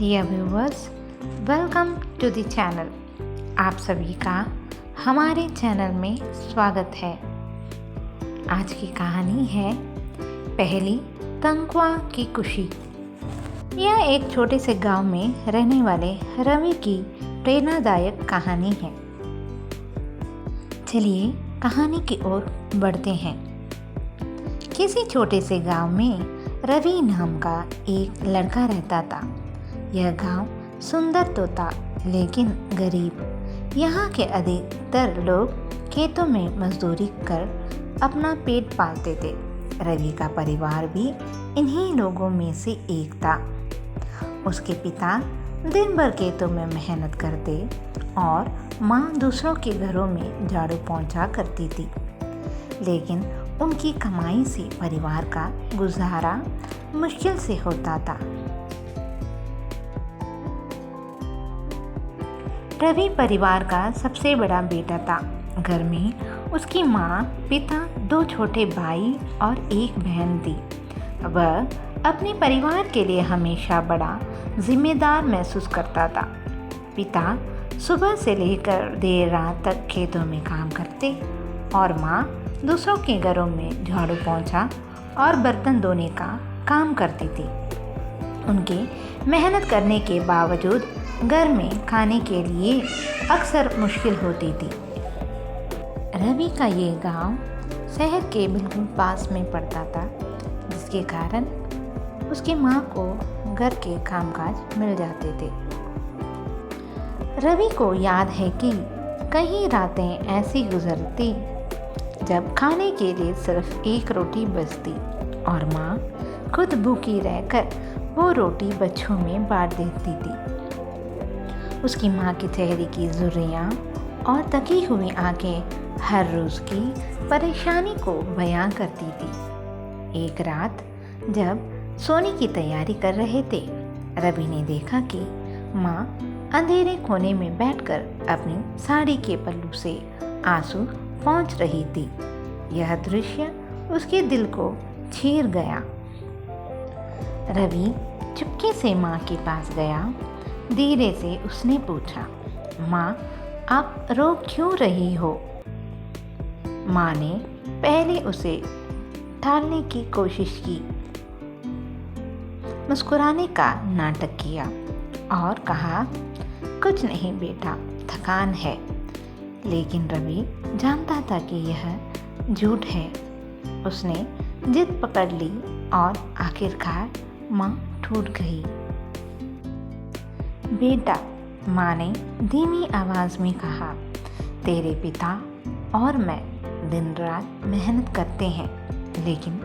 Dear viewers, welcome to the channel. आप सभी का हमारे चैनल में स्वागत है। आज की कहानी है पहली तनख्वाह की खुशी। यह एक छोटे से गांव में रहने वाले रवि की प्रेरणादायक कहानी है। चलिए कहानी की ओर बढ़ते हैं। किसी छोटे से गांव में रवि नाम का एक लड़का रहता था। यह गांव सुंदर तो था लेकिन गरीब। यहाँ के अधिकतर लोग खेतों में मजदूरी कर अपना पेट पालते थे। रवि का परिवार भी इन्हीं लोगों में से एक था। उसके पिता दिन भर खेतों में मेहनत करते और माँ दूसरों के घरों में झाड़ू पोंछा करती थी, लेकिन उनकी कमाई से परिवार का गुजारा मुश्किल से होता था। रवि परिवार का सबसे बड़ा बेटा था। घर में उसकी माँ, पिता, 2 छोटे भाई और एक बहन थी। वह अपने परिवार के लिए हमेशा बड़ा जिम्मेदार महसूस करता था। पिता सुबह से लेकर देर रात तक खेतों में काम करते और माँ दूसरों के घरों में झाड़ू पोंछा और बर्तन धोने का काम करती थी। उनके मेहनत करने के बावजूद घर में खाने के लिए अक्सर मुश्किल होती थी। रवि का ये गांव शहर के बिल्कुल पास में पड़ता था, जिसके कारण उसकी माँ को घर के कामकाज मिल जाते थे। रवि को याद है कि कई रातें ऐसी गुजरती जब खाने के लिए सिर्फ एक रोटी बचती और माँ खुद भूखी रहकर वो रोटी बच्चों में बांट देती थी। उसकी माँ के चेहरे की झुर्रियाँ और थकी हुई आंखें हर रोज़ की परेशानी को बयां करती थी। एक रात जब सोने की तैयारी कर रहे थे, रवि ने देखा कि माँ अंधेरे कोने में बैठकर अपनी साड़ी के पल्लू से आंसू पोंछ रही थी। यह दृश्य उसके दिल को चीर गया। रवि चुपके से माँ के पास गया। धीरे से उसने पूछा, माँ, आप रो क्यों रही हो? माँ ने पहले उसे टालने की कोशिश की, मुस्कुराने का नाटक किया और कहा, कुछ नहीं बेटा, थकान है। लेकिन रवि जानता था कि यह झूठ है। उसने जिद पकड़ ली और आखिरकार माँ टूट गई। बेटा, माँ ने धीमी आवाज़ में कहा, तेरे पिता और मैं दिन रात मेहनत करते हैं, लेकिन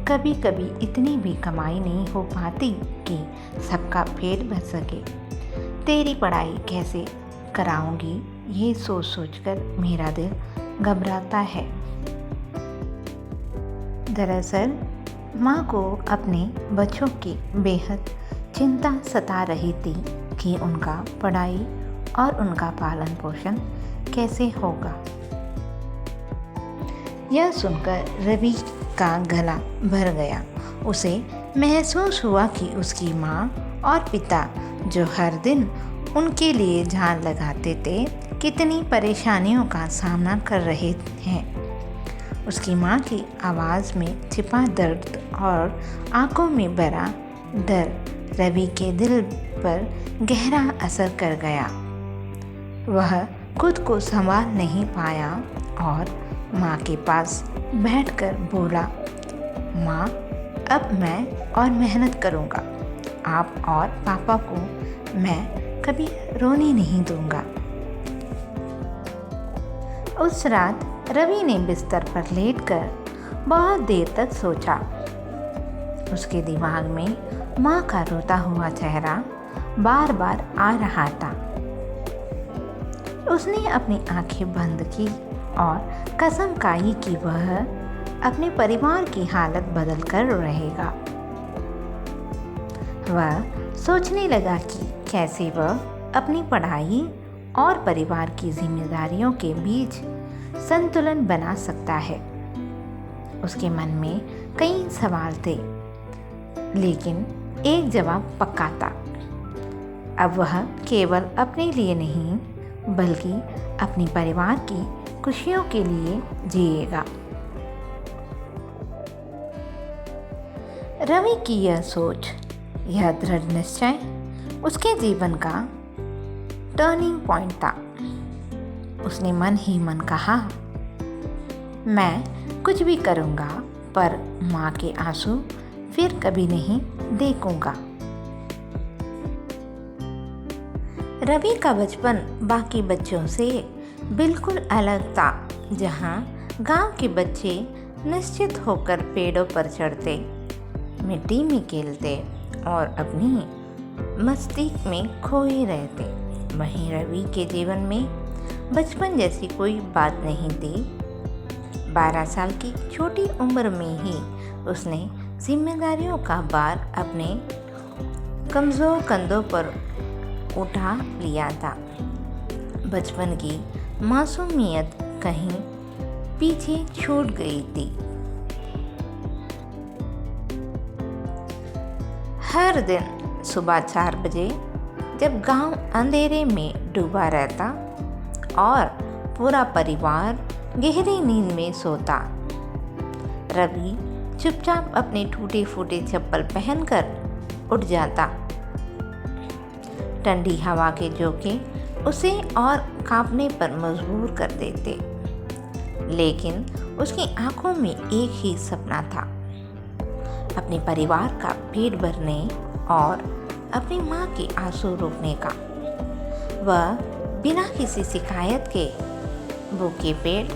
कभी कभी इतनी भी कमाई नहीं हो पाती कि सबका पेट भर सके। तेरी पढ़ाई कैसे कराऊंगी, ये सोच सोचकर मेरा दिल घबराता है। दरअसल माँ को अपने बच्चों की बेहद चिंता सता रही थी कि उनका पढ़ाई और उनका पालन पोषण कैसे होगा। यह सुनकर रवि का गला भर गया। उसे महसूस हुआ कि उसकी माँ और पिता, जो हर दिन उनके लिए जान लगाते थे, कितनी परेशानियों का सामना कर रहे हैं। उसकी माँ की आवाज़ में छिपा दर्द और आंखों में भरा डर रवि के दिल पर गहरा असर कर गया। वह खुद को संभाल नहीं पाया और माँ के पास बैठकर बोला, माँ, अब मैं और मेहनत करूँगा। आप और पापा को मैं कभी रोने नहीं दूँगा। उस रात रवि ने बिस्तर पर लेटकर बहुत देर तक सोचा। उसके दिमाग में माँ का रोता हुआ चेहरा बार बार आ रहा था। उसने अपनी आंखें बंद की और कसम खाई कि वह अपने परिवार की हालत बदल कर रहेगा। वह सोचने लगा कि कैसे वह अपनी पढ़ाई और परिवार की जिम्मेदारियों के बीच संतुलन बना सकता है। उसके मन में कई सवाल थे, लेकिन एक जवाब पक्का था। अब वह केवल अपने लिए नहीं बल्कि अपने परिवार की खुशियों के लिए जिएगा। रवि की यह सोच, यह दृढ़ निश्चय उसके जीवन का टर्निंग पॉइंट था। उसने मन ही मन कहा, मैं कुछ भी करूँगा पर माँ के आंसू फिर कभी नहीं देखूँगा। रवि का बचपन बाकी बच्चों से बिल्कुल अलग था, जहाँ गांव के बच्चे निश्चित होकर पेड़ों पर चढ़ते, मिट्टी में खेलते और अपनी मस्ती में खोए रहते। वहीं रवि के जीवन में बचपन जैसी कोई बात नहीं थी। 12 साल की छोटी उम्र में ही उसने जिम्मेदारियों का भार अपने कमज़ोर कंधों पर उठा लिया था। बचपन की मासूमियत कहीं पीछे छूट गई थी। हर दिन सुबह 4 बजे जब गांव अंधेरे में डूबा रहता और पूरा परिवार गहरी नींद में सोता, रवि चुपचाप अपने टूटे फूटे चप्पल पहनकर उठ जाता। ठंडी हवा के झोंके उसे और कांपने पर मजबूर कर देते, लेकिन उसकी आंखों में एक ही सपना था, अपने परिवार का पेट भरने और अपनी माँ के आंसू रोकने का। वह बिना किसी शिकायत के भूखे पेट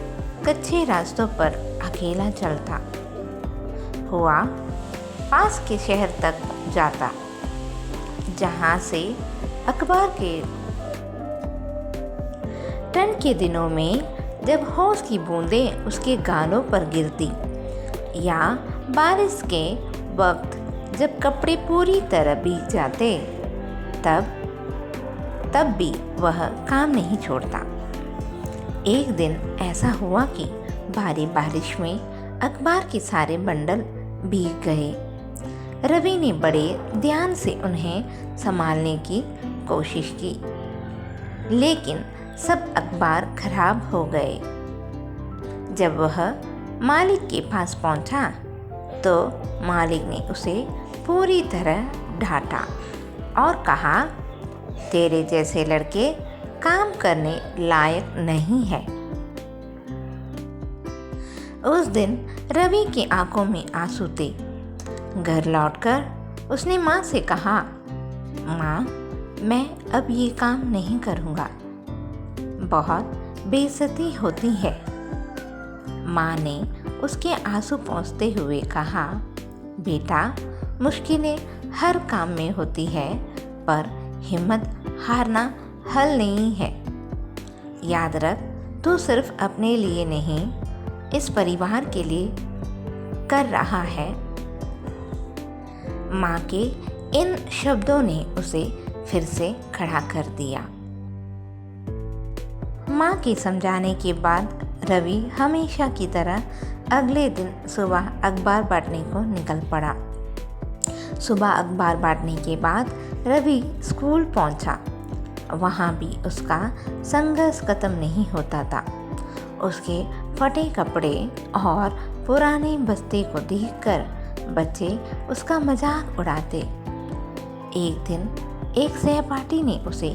कच्चे रास्तों पर अकेला चलता हुआ पास के शहर तक जाता, जहाँ से अखबार के ठंड के दिनों में जब होश की बूंदें उसके गालों पर गिरती, या बारिश के वक्त जब कपड़े पूरी तरह भीग जाते, तब भी वह काम नहीं छोड़ता। एक दिन ऐसा हुआ कि भारी बारिश में अखबार के सारे बंडल भीग गए। रवि ने बड़े ध्यान से उन्हें संभालने की कोशिश की, लेकिन सब अखबार खराब हो गए। जब वह मालिक के पास पहुंचा तो मालिक ने उसे पूरी तरह डांटा और कहा, तेरे जैसे लड़के काम करने लायक नहीं है। उस दिन रवि की आंखों में आंसू थे। घर लौटकर उसने माँ से कहा, माँ, मैं अब ये काम नहीं करूँगा, बहुत बेइज्जती होती है। माँ ने उसके आंसू पोंछते हुए कहा, बेटा, मुश्किलें हर काम में होती है, पर हिम्मत हारना हल नहीं है। याद रख, तू सिर्फ अपने लिए नहीं, इस परिवार के लिए कर रहा है। माँ के इन शब्दों ने उसे फिर से खड़ा कर दिया। माँ के समझाने के बाद रवि हमेशा की तरह अगले दिन सुबह अखबार बांटने को निकल पड़ा। सुबह अखबार बांटने के बाद रवि स्कूल पहुंचा। वहाँ भी उसका संघर्ष खत्म नहीं होता था। उसके फटे कपड़े और पुराने बस्ते को देखकर बच्चे उसका मजाक उड़ाते। एक दिन एक सहपाठी ने उसे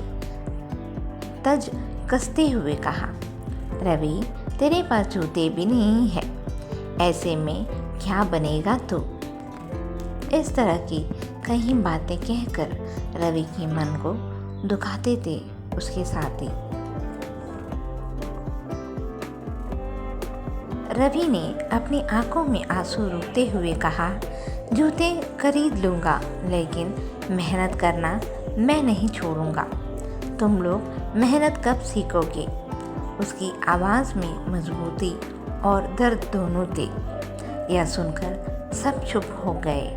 तज कसते हुए कहा, रवि, तेरे पास जूते भी नहीं है, ऐसे में क्या बनेगा तू? इस तरह की कई बातें कहकर रवि के मन को दुखाते थे उसके साथी। रवि ने अपनी आंखों में आंसू रोकते हुए कहा, जूते खरीद लूँगा, लेकिन मेहनत करना मैं नहीं छोड़ूंगा। तुम लोग मेहनत कब सीखोगे? उसकी आवाज़ में मजबूती और दर्द दोनों थे। यह सुनकर सब चुप हो गए।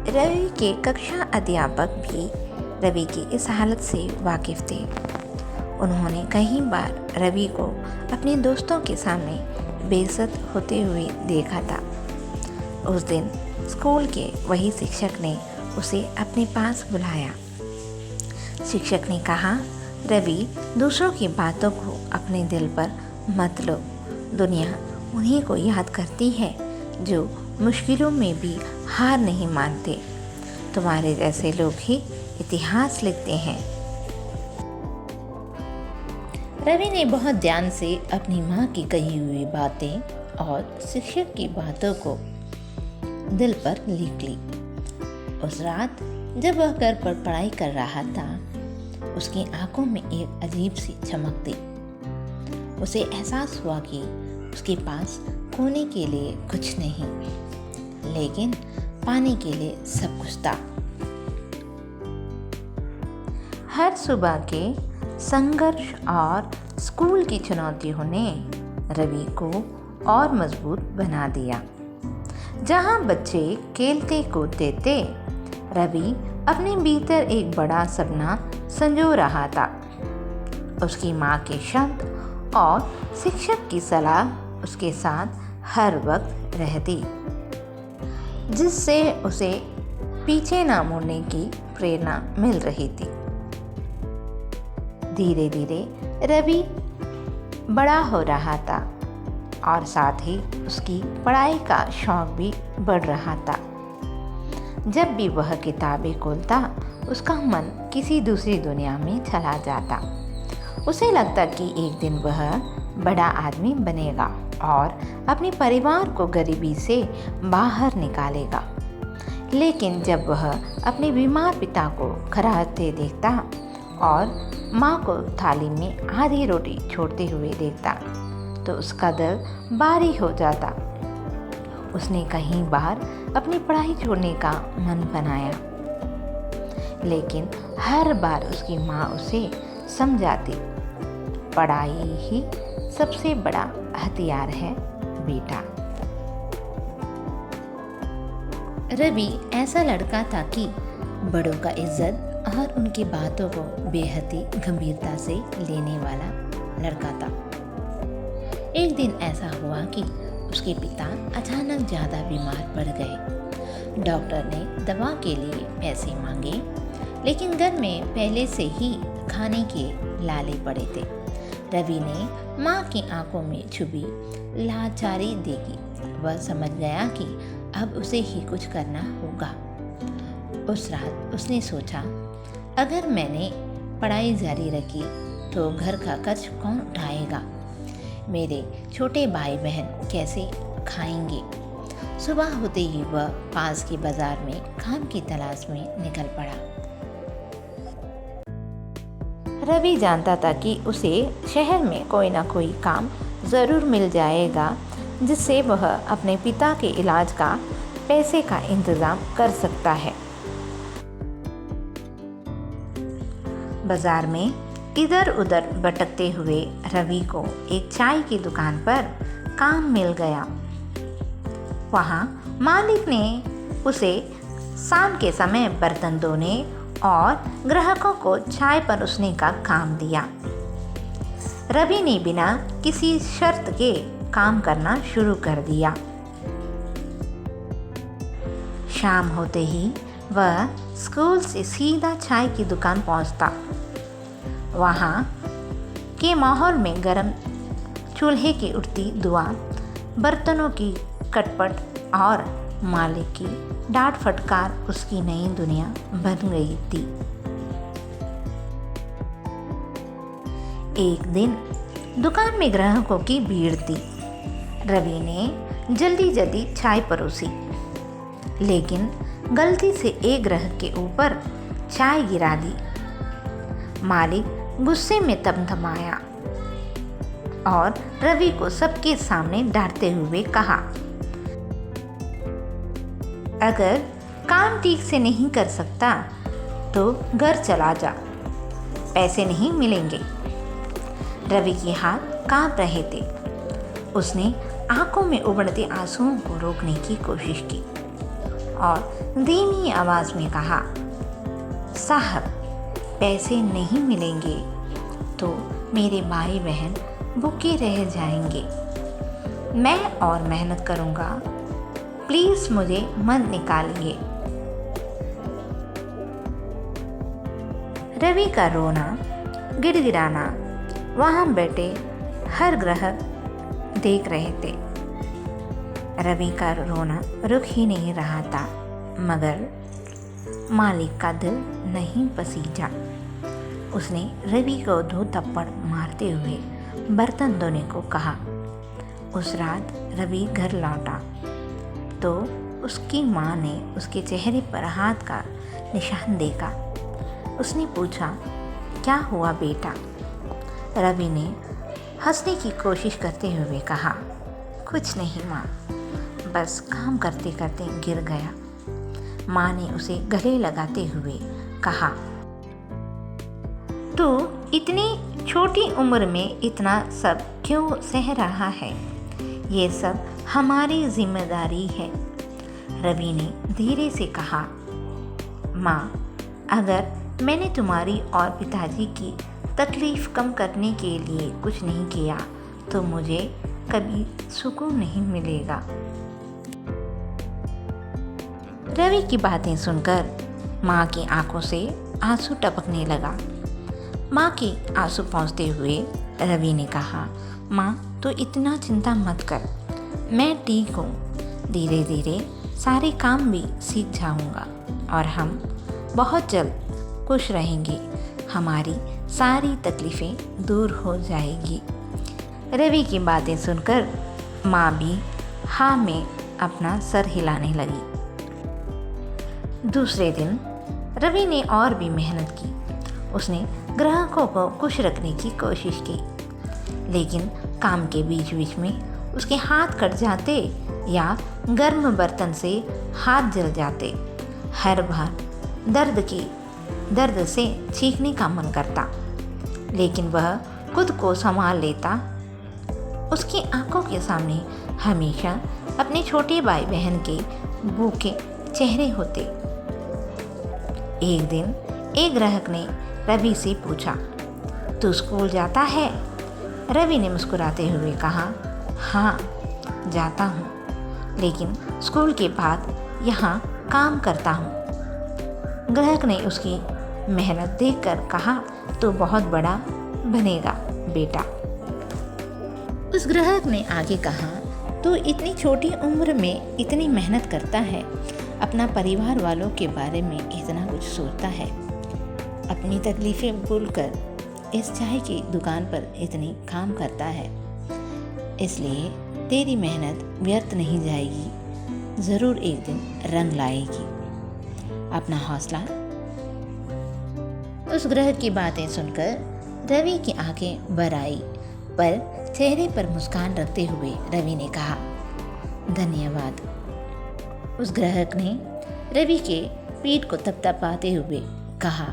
रवि के कक्षा अध्यापक भी रवि की इस हालत से वाकिफ थे। उन्होंने कई बार रवि को अपने दोस्तों के सामने बेइज्जत होते हुए देखा था। उस दिन स्कूल के वही शिक्षक ने उसे अपने पास बुलाया। शिक्षक ने कहा, रवि, दूसरों की बातों को अपने दिल पर मत लो। दुनिया उन्हीं को याद करती है जो मुश्किलों में भी हार नहीं मानते। तुम्हारे जैसे लोग ही इतिहास लिखते हैं। रवि ने बहुत ध्यान से अपनी माँ की कही हुई बातें और शिक्षक की बातों को दिल पर लिख ली। उस रात जब वह घर पर पढ़ाई कर रहा था, उसकी आंखों में एक अजीब सी चमक थी। उसे एहसास हुआ कि उसके पास खोने के लिए कुछ नहीं, लेकिन पाने के लिए सब कुछ था। हर सुबह के संघर्ष और स्कूल की चुनौतियों ने रवि को और मजबूत बना दिया। जहाँ बच्चे खेलते कूदते थे, रवि अपने भीतर एक बड़ा सपना संजो रहा था। उसकी माँ के शब्द और शिक्षक की सलाह उसके साथ हर वक्त रहती, जिससे उसे पीछे न मुड़ने की प्रेरणा मिल रही थी। धीरे धीरे रवि बड़ा हो रहा था और साथ ही उसकी पढ़ाई का शौक भी बढ़ रहा था। जब भी वह किताबें खोलता, उसका मन किसी दूसरी दुनिया में चला जाता। उसे लगता कि एक दिन वह बड़ा आदमी बनेगा और अपने परिवार को गरीबी से बाहर निकालेगा। लेकिन जब वह अपने बीमार पिता को खराटे देखता और माँ को थाली में आधी रोटी छोड़ते हुए देखता, तो उसका दिल भारी हो जाता। उसने कई बार अपनी पढ़ाई छोड़ने का मन बनाया, लेकिन हर बार उसकी माँ उसे समझाती, पढ़ाई ही सबसे बड़ा हथियार है बेटा। रवि ऐसा लड़का था कि बड़ों का इज्जत और उनकी बातों को बेहद ही गंभीरता से लेने वाला लड़का था। एक दिन ऐसा हुआ कि उसके पिता अचानक ज़्यादा बीमार पड़ गए। डॉक्टर ने दवा के लिए पैसे मांगे, लेकिन घर में पहले से ही खाने के लाले पड़े थे। रवि ने माँ की आंखों में छुपी लाचारी देखी। वह समझ गया कि अब उसे ही कुछ करना होगा। उस रात उसने सोचा, अगर मैंने पढ़ाई जारी रखी तो घर का खर्च कौन उठाएगा? मेरे छोटे भाई बहन कैसे खाएंगे? सुबह होते ही वह पास के बाजार में काम की तलाश में निकल पड़ा। रवि जानता था कि उसे शहर में कोई ना कोई काम ज़रूर मिल जाएगा, जिससे वह अपने पिता के इलाज का पैसे का इंतज़ाम कर सकता है। बाजार में इधर उधर भटकते हुए रवि को एक चाय की दुकान पर काम मिल गया। वहाँ मालिक ने उसे शाम के समय बर्तन धोने और ग्राहकों को चाय परोसने का काम दिया। रवि ने बिना किसी शर्त के काम करना शुरू कर दिया। शाम होते ही वह स्कूल से सीधा चाय की दुकान पहुंचता। वहाँ के माहौल में गर्म चूल्हे की उठती धुआं, बर्तनों की खटपट और मालिक की डांट फटकार उसकी नई दुनिया बन गई थी। एक दिन दुकान में ग्राहकों की भीड़ थी। रवि ने जल्दी जल्दी चाय परोसी, लेकिन गलती से एक ग्राहक के ऊपर चाय गिरा दी। मालिक गुस्से में थमथमाया और रवि को सबके सामने डांटते हुए कहा, अगर काम ठीक से नहीं कर सकता तो घर चला जा, पैसे नहीं मिलेंगे। रवि के हाथ कांप रहे थे। उसने आंखों में उबलते आंसुओं को रोकने की कोशिश की और धीमी आवाज में कहा, साहब, पैसे नहीं मिलेंगे तो मेरे भाई बहन भूखे रह जाएंगे। मैं और मेहनत करूँगा, प्लीज़ मुझे मत निकालिए। रवि का रोना, गिड़गिड़ाना वहाँ बैठे हर ग्राहक देख रहे थे। रवि का रोना रुक ही नहीं रहा था, मगर मालिक का दिल नहीं पसीजा। उसने रवि को 2 थप्पड़ मारते हुए बर्तन धोने को कहा। उस रात रवि घर लौटा तो उसकी माँ ने उसके चेहरे पर हाथ का निशान देखा। उसने पूछा, क्या हुआ बेटा? रवि ने हंसने की कोशिश करते हुए कहा, कुछ नहीं माँ, बस काम करते करते गिर गया। माँ ने उसे गले लगाते हुए कहा, तू इतनी छोटी उम्र में इतना सब क्यों सह रहा है? ये सब हमारी जिम्मेदारी है। रवि ने धीरे से कहा, माँ, अगर मैंने तुम्हारी और पिताजी की तकलीफ़ कम करने के लिए कुछ नहीं किया तो मुझे कभी सुकून नहीं मिलेगा। रवि की बातें सुनकर माँ की आंखों से आंसू टपकने लगा। माँ के आंसू पोंछते हुए रवि ने कहा, माँ, तो इतना चिंता मत कर, मैं ठीक हूँ। धीरे धीरे सारे काम भी सीख जाऊँगा और हम बहुत जल्द खुश रहेंगे। हमारी सारी तकलीफ़ें दूर हो जाएगी। रवि की बातें सुनकर माँ भी हाँ में अपना सर हिलाने लगी। दूसरे दिन रवि ने और भी मेहनत की। उसने ग्राहकों को खुश रखने की कोशिश की, लेकिन काम के बीच बीच में उसके हाथ कट जाते या गर्म बर्तन से हाथ जल जाते। हर बार दर्द से चीखने का मन करता, लेकिन वह खुद को संभाल लेता। उसकी आंखों के सामने हमेशा अपने छोटे भाई बहन के भूखे चेहरे होते। एक दिन एक ग्राहक ने रवि से पूछा, तू स्कूल जाता है? रवि ने मुस्कुराते हुए कहा, हाँ जाता हूँ, लेकिन स्कूल के बाद यहाँ काम करता हूँ। ग्राहक ने उसकी मेहनत देखकर कहा, तू बहुत बड़ा बनेगा बेटा। उस ग्राहक ने आगे कहा, तू इतनी छोटी उम्र में इतनी मेहनत करता है, अपना परिवार वालों के बारे में इतना कुछ सोचता है, अपनी तकलीफ़ें भूलकर इस चाय की दुकान पर इतनी काम करता है, इसलिए तेरी मेहनत व्यर्थ नहीं जाएगी, ज़रूर एक दिन रंग लाएगी। अपना हौसला। उस ग्राहक की बातें सुनकर रवि की आंखें भर आई, पर चेहरे पर मुस्कान रखते हुए रवि ने कहा, धन्यवाद। उस ग्राहक ने रवि के पीठ को थपथपाते हुए कहा,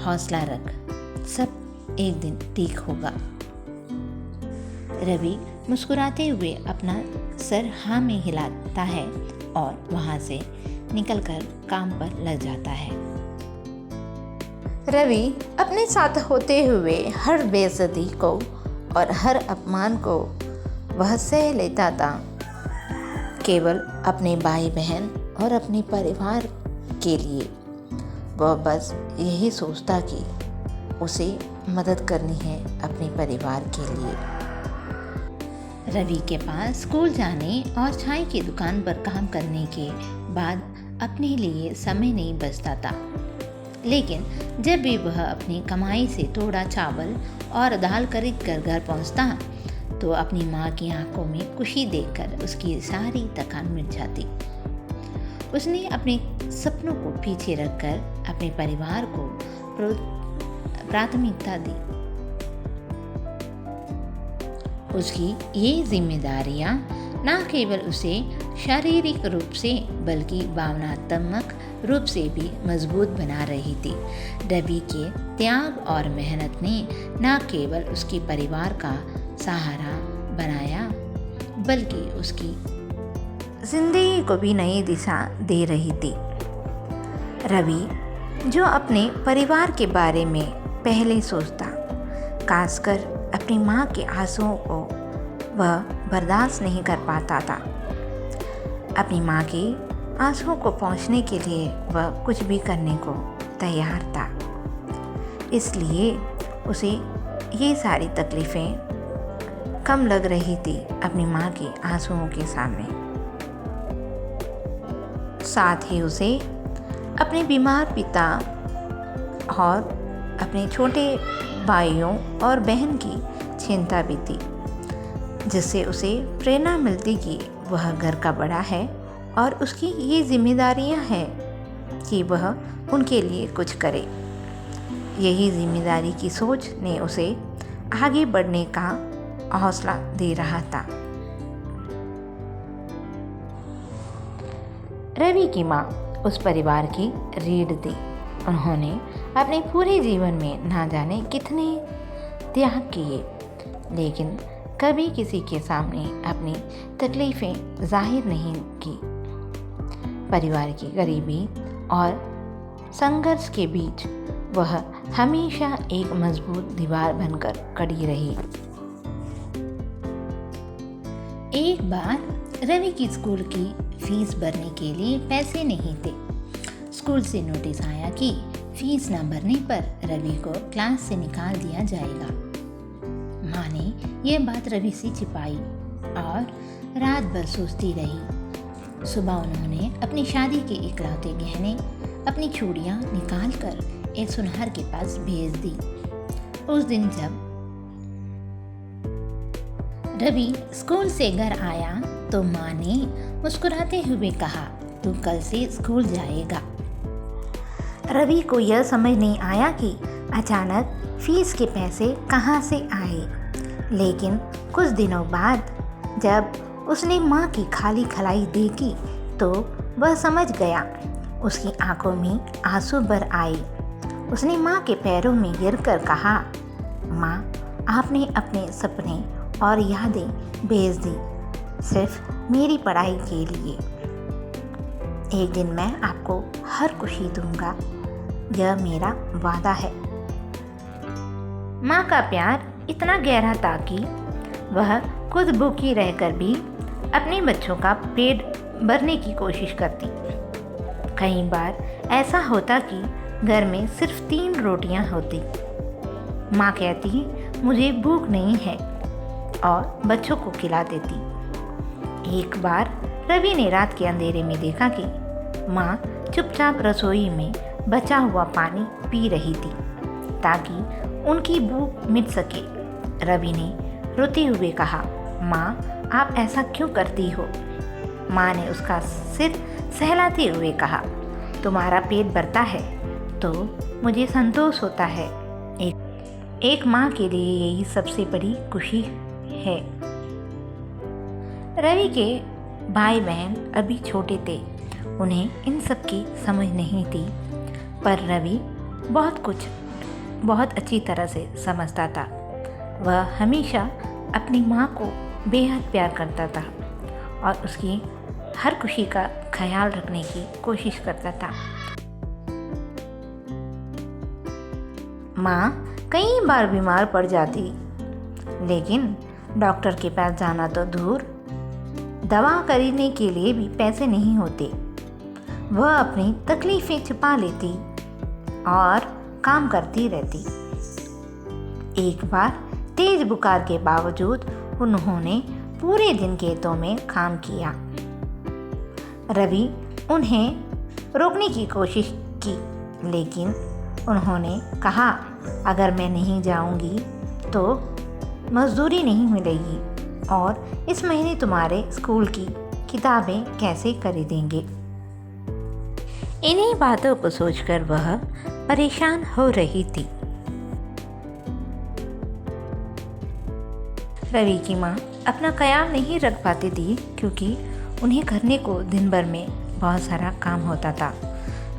हौसला रख, सब एक दिन ठीक होगा। रवि मुस्कुराते हुए अपना सर हाँ में हिलाता है और वहाँ से निकलकर काम पर लग जाता है। रवि अपने साथ होते हुए हर बेइज्जती को और हर अपमान को वह सह लेता था, केवल अपने भाई बहन और अपने परिवार के लिए। वह बस यही सोचता कि उसे मदद करनी है अपने परिवार के लिए। रवि के पास स्कूल जाने और चाय की दुकान पर काम करने के बाद अपने लिए समय नहीं बचता था, लेकिन जब भी वह अपनी कमाई से थोड़ा चावल और दाल खरीद कर घर पहुंचता तो अपनी माँ की आंखों में खुशी देखकर उसकी सारी थकान मिट जाती। उसने अपने सपनों को पीछे रखकर अपने परिवार को प्राथमिकता दी। उसकी ये जिम्मेदारियां न केवल उसे शारीरिक रूप से बल्कि भावनात्मक रूप से भी मजबूत बना रही थी। रवि के त्याग और मेहनत ने न केवल उसके परिवार का सहारा बनाया बल्कि उसकी जिंदगी को भी नई दिशा दे रही थी। रवि जो अपने परिवार के बारे में पहले सोचता, खासकर अपनी माँ के आंसुओं को वह बर्दाश्त नहीं कर पाता था। अपनी माँ के आंसुओं को पोंछने के लिए वह कुछ भी करने को तैयार था। इसलिए उसे ये सारी तकलीफ़ें कम लग रही थी अपनी माँ के आंसुओं के सामने। साथ ही उसे अपने बीमार पिता और अपने छोटे भाइयों और बहन की चिंता भी थी, जिससे उसे प्रेरणा मिलती कि वह घर का बड़ा है और उसकी ये जिम्मेदारियां हैं कि वह उनके लिए कुछ करे। यही जिम्मेदारी की सोच ने उसे आगे बढ़ने का हौसला दे रहा था। रवि की माँ उस परिवार की रीढ़ थी। उन्होंने अपने पूरे जीवन में ना जाने कितने त्याग किए, लेकिन कभी किसी के सामने अपनी तकलीफ़ें जाहिर नहीं की। परिवार की गरीबी और संघर्ष के बीच वह हमेशा एक मजबूत दीवार बनकर खड़ी रही। एक बार रवि की स्कूल की फीस भरने के लिए पैसे नहीं थे। स्कूल से नोटिस आया कि फीस न भरने पर रवि को क्लास से निकाल दिया जाएगा। माँ ने यह बात रवि से छिपाई और रात भर सोचती रही। सुबह उन्होंने अपनी शादी के इकलौते गहने, अपनी चूड़ियाँ निकाल कर एक सुनार के पास भेज दी। उस दिन जब रवि स्कूल से घर आया तो माँ ने मुस्कुराते हुए कहा, तू कल से स्कूल जाएगा। रवि को यह समझ नहीं आया कि अचानक फीस के पैसे कहाँ से आए, लेकिन कुछ दिनों बाद जब उसने माँ की खाली खलाई देखी तो वह समझ गया। उसकी आंखों में आंसू भर आए। उसने माँ के पैरों में गिरकर कहा, माँ, आपने अपने सपने और यादें बेच दी सिर्फ मेरी पढ़ाई के लिए। एक दिन मैं आपको हर खुशी दूंगा, यह मेरा वादा है। माँ का प्यार इतना गहरा था कि वह खुद भूखी रहकर भी अपने बच्चों का पेट भरने की कोशिश करती। कई बार ऐसा होता कि घर में सिर्फ 3 रोटियां होती। माँ कहती, मुझे भूख नहीं है, और बच्चों को खिला देती। एक बार रवि ने रात के अंधेरे में देखा कि माँ चुपचाप रसोई में बचा हुआ पानी पी रही थी ताकि उनकी भूख मिट सके। रवि ने रोते हुए कहा, माँ, आप ऐसा क्यों करती हो? माँ ने उसका सिर सहलाते हुए कहा, तुम्हारा पेट भरता है तो मुझे संतोष होता है। एक माँ के लिए यही सबसे बड़ी खुशी है। रवि के भाई बहन अभी छोटे थे, उन्हें इन सब की समझ नहीं थी, पर रवि बहुत अच्छी तरह से समझता था। वह हमेशा अपनी माँ को बेहद प्यार करता था और उसकी हर खुशी का ख्याल रखने की कोशिश करता था। माँ कई बार बीमार पड़ जाती, लेकिन डॉक्टर के पास जाना तो दूर, दवा खरीदने के लिए भी पैसे नहीं होते। वह अपनी तकलीफ़ें छिपा लेती और काम करती रहती। एक बार तेज बुखार के बावजूद उन्होंने पूरे दिन खेतों में काम किया। रवि उन्हें रोकने की कोशिश की, लेकिन उन्होंने कहा, अगर मैं नहीं जाऊंगी तो मजदूरी नहीं मिलेगी और इस महीने तुम्हारे स्कूल की किताबें कैसे खरीदेंगे। इन्हीं बातों को सोचकर वह परेशान हो रही थी। रवि की माँ अपना ख्याल नहीं रख पाती थी क्योंकि उन्हें करने को दिन भर में बहुत सारा काम होता था।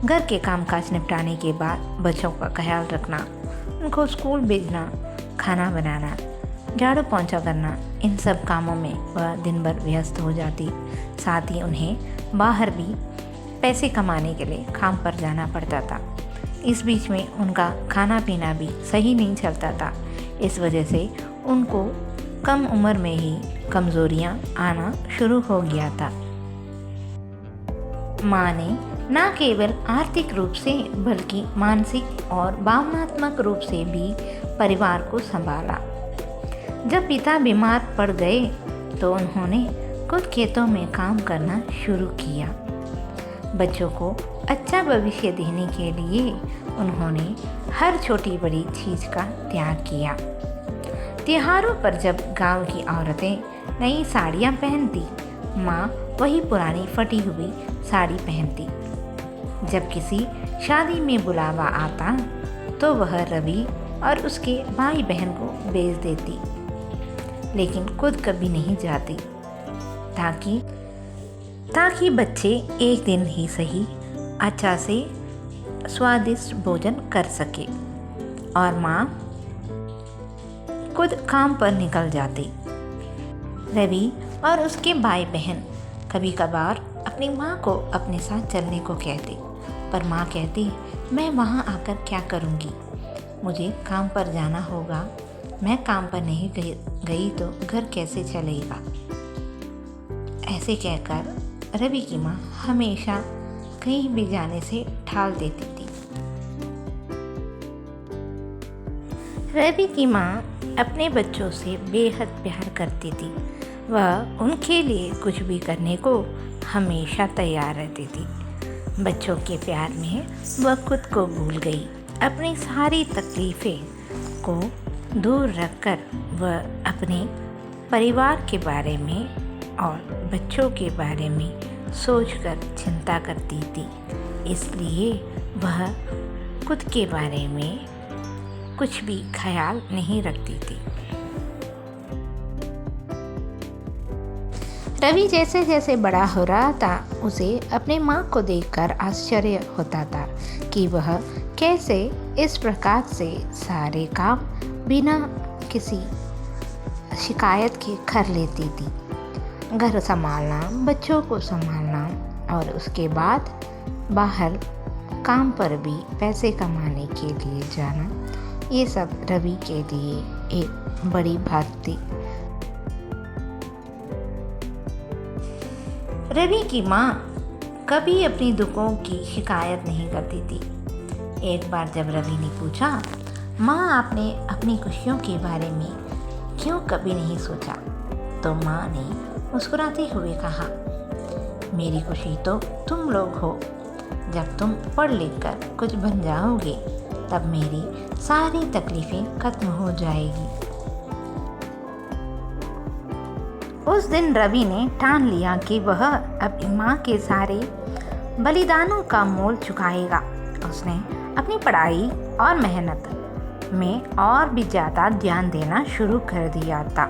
घर के कामकाज निपटाने के बाद बच्चों का ख्याल रखना, उनको स्कूल भेजना, खाना बनाना, झाड़ू पोंछा करना, इन सब कामों में वह दिन भर व्यस्त हो जाती। साथ ही उन्हें बाहर भी पैसे कमाने के लिए काम पर जाना पड़ता था। इस बीच में उनका खाना पीना भी सही नहीं चलता था। इस वजह से उनको कम उम्र में ही कमज़ोरियाँ आना शुरू हो गया था। माँ ने न केवल आर्थिक रूप से बल्कि मानसिक और भावनात्मक रूप से भी परिवार को संभाला। जब पिता बीमार पड़ गए तो उन्होंने खुद खेतों में काम करना शुरू किया। बच्चों को अच्छा भविष्य देने के लिए उन्होंने हर छोटी बड़ी चीज़ का त्याग किया। त्योहारों पर जब गांव की औरतें नई साड़ियाँ पहनती, माँ वही पुरानी फटी हुई साड़ी पहनती। जब किसी शादी में बुलावा आता तो वह रवि और उसके भाई बहन को भेज देती, लेकिन खुद कभी नहीं जाती, ताकि बच्चे एक दिन ही सही अच्छा से स्वादिष्ट भोजन कर सके। और माँ खुद काम पर निकल जाती। रवि और उसके भाई बहन कभी कभार अपनी माँ को अपने साथ चलने को कहते, पर माँ कहती, मैं वहाँ आकर क्या करूँगी, मुझे काम पर जाना होगा, मैं काम पर नहीं गई तो घर कैसे चलेगा। ऐसे कहकर रवि की माँ हमेशा कहीं भी जाने से टाल देती थी। रवि की माँ अपने बच्चों से बेहद प्यार करती थी। वह उनके लिए कुछ भी करने को हमेशा तैयार रहती थी। बच्चों के प्यार में वह खुद को भूल गई। अपनी सारी तकलीफ़ें को दूर रखकर वह अपने परिवार के बारे में और बच्चों के बारे में सोचकर चिंता करती थी। इसलिए वह खुद के बारे में कुछ भी ख्याल नहीं रखती थी। रवि जैसे जैसे बड़ा हो रहा था, उसे अपने माँ को देखकर आश्चर्य होता था कि वह कैसे इस प्रकार से सारे काम बिना किसी शिकायत के कर लेती थी। घर संभालना, बच्चों को संभालना और उसके बाद बाहर काम पर भी पैसे कमाने के लिए जाना, ये सब रवि के लिए एक बड़ी बात थी। रवि की माँ कभी अपनी दुखों की शिकायत नहीं करती थी। एक बार जब रवि ने पूछा, माँ आपने अपनी खुशियों के बारे में क्यों कभी नहीं सोचा, तो माँ ने मुस्कुराते हुए कहा, मेरी खुशी तो तुम लोग हो। जब तुम पढ़ लिख कर कुछ बन जाओगे तब मेरी सारी तकलीफ़ें खत्म हो जाएगी। उस दिन रवि ने ठान लिया कि वह अपनी माँ के सारे बलिदानों का मोल चुकाएगा। उसने अपनी पढ़ाई और मेहनत में और भी ज़्यादा ध्यान देना शुरू कर दिया था।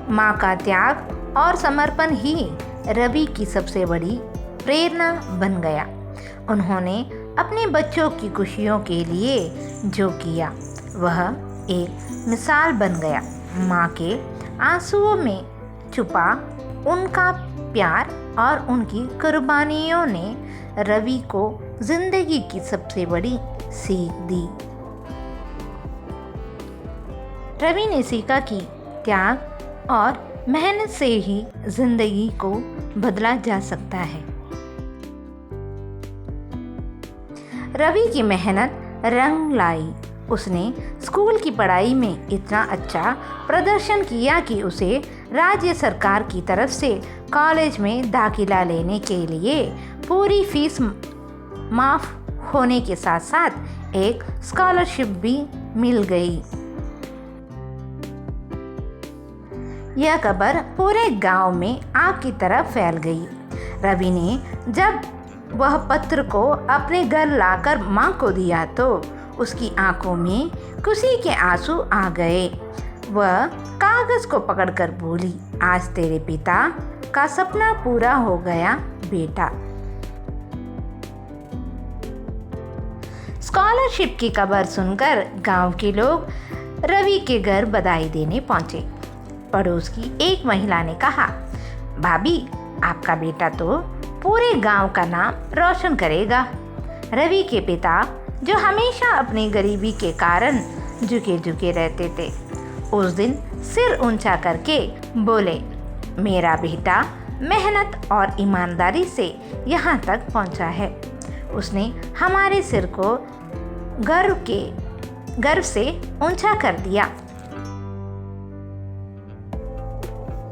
माँ का त्याग और समर्पण ही रवि की सबसे बड़ी प्रेरणा बन गया। उन्होंने अपने बच्चों की खुशियों के लिए जो किया वह एक मिसाल बन गया। माँ के आंसुओं में छुपा उनका प्यार और उनकी कुर्बानियों ने रवि को जिंदगी की सबसे बड़ी सीख दी। रवि ने सीखा कि त्याग और मेहनत से ही जिंदगी को बदला जा सकता है। रवि की मेहनत रंग लाई। उसने स्कूल की पढ़ाई में इतना अच्छा प्रदर्शन किया कि उसे राज्य सरकार की तरफ से कॉलेज में दाखिला लेने के लिए पूरी फीस माफ़ होने के साथ साथ एक स्कॉलरशिप भी मिल गई। यह खबर पूरे गांव में आग की तरह फैल गई। रवि ने जब वह पत्र को अपने घर लाकर माँ को दिया तो उसकी आंखों में खुशी के आंसू आ गए। वह कागज को पकड़कर बोली, आज तेरे पिता का सपना पूरा हो गया बेटा। स्कॉलरशिप की खबर सुनकर गांव के लोग रवि के घर बधाई देने पहुंचे। पड़ोस की एक महिला ने कहा, भाभी आपका बेटा तो पूरे गांव का नाम रोशन करेगा। रवि के पिता जो हमेशा अपनी गरीबी के कारण झुके झुके रहते थे, उस दिन सिर ऊंचा करके बोले, मेरा बेटा मेहनत और ईमानदारी से यहाँ तक पहुँचा है। उसने हमारे सिर को गर्व से ऊंचा कर दिया।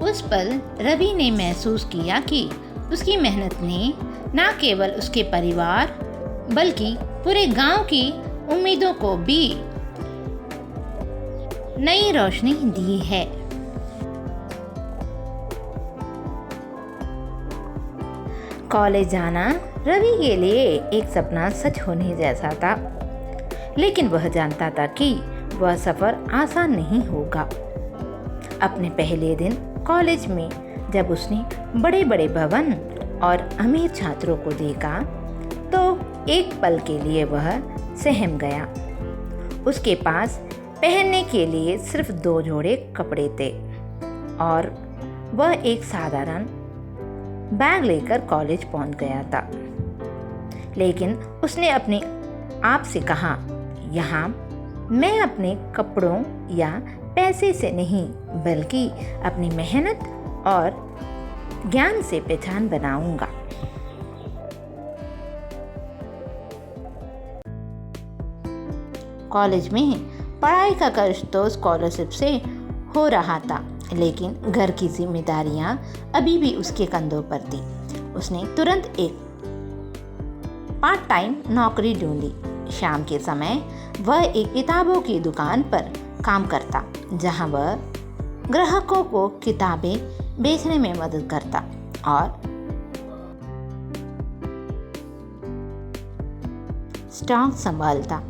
उस पल रवि ने महसूस किया कि उसकी मेहनत ने न केवल उसके परिवार बल्कि पूरे गांव की उम्मीदों को भी नई रोशनी दी है। कॉलेज जाना रवि के लिए एक सपना सच होने जैसा था, लेकिन वह जानता था कि वह सफ़र आसान नहीं होगा। अपने पहले दिन कॉलेज में जब उसने बड़े बड़े भवन और अमीर छात्रों को देखा तो एक पल के लिए वह सहम गया। उसके पास पहनने के लिए सिर्फ 2 जोड़े कपड़े थे और वह एक साधारण बैग लेकर कॉलेज पहुंच गया था। लेकिन उसने अपने आप से कहा, यहाँ मैं अपने कपड़ों या पैसे से नहीं बल्कि अपनी मेहनत और ज्ञान से पहचान बनाऊंगा। कॉलेज में पढ़ाई का खर्च तो स्कॉलरशिप से हो रहा था, लेकिन घर की जिम्मेदारियां अभी भी उसके कंधों पर थी। उसने तुरंत एक पार्ट टाइम नौकरी ढूंढी। शाम के समय वह एक किताबों की दुकान पर काम करता, जहां वह ग्राहकों को किताबें बेचने में मदद करता और स्टॉक संभालता।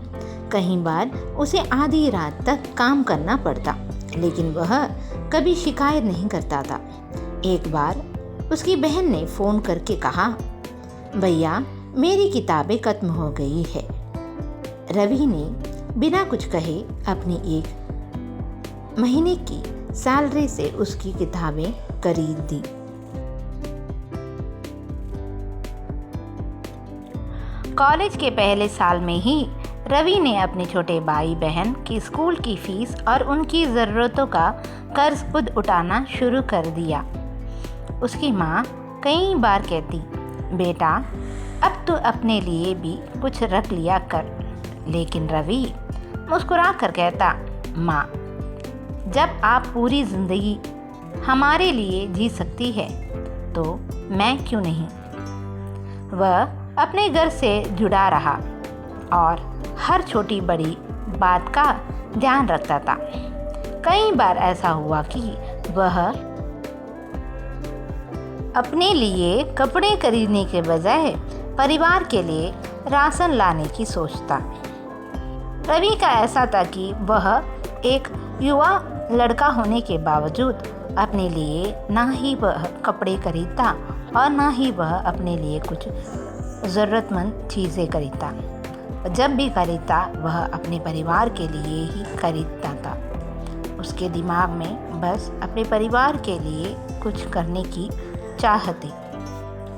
कई बार उसे आधी रात तक काम करना पड़ता, लेकिन वह कभी शिकायत नहीं करता था। एक बार उसकी बहन ने फ़ोन करके कहा, भैया मेरी किताबें खत्म हो गई है। रवि ने बिना कुछ कहे अपनी 1 महीने की सैलरी से उसकी किताबें खरीद दी। कॉलेज के पहले साल में ही रवि ने अपने छोटे भाई बहन की स्कूल की फीस और उनकी ज़रूरतों का कर्ज खुद उठाना शुरू कर दिया। उसकी माँ कई बार कहती, बेटा अब तो अपने लिए भी कुछ रख लिया कर, लेकिन रवि मुस्कुरा कर कहता, माँ जब आप पूरी ज़िंदगी हमारे लिए जी सकती है तो मैं क्यों नहीं। वह अपने घर से जुड़ा रहा और हर छोटी बड़ी बात का ध्यान रखता था। कई बार ऐसा हुआ कि वह अपने लिए कपड़े खरीदने के बजाय परिवार के लिए राशन लाने की सोचता। रवि का ऐसा था कि वह एक युवा लड़का होने के बावजूद अपने लिए ना ही वह कपड़े खरीदता और ना ही वह अपने लिए कुछ ज़रूरतमंद चीज़ें खरीदता। जब भी खरीदता वह अपने परिवार के लिए ही खरीदता था। उसके दिमाग में बस अपने परिवार के लिए कुछ करने की चाह थी।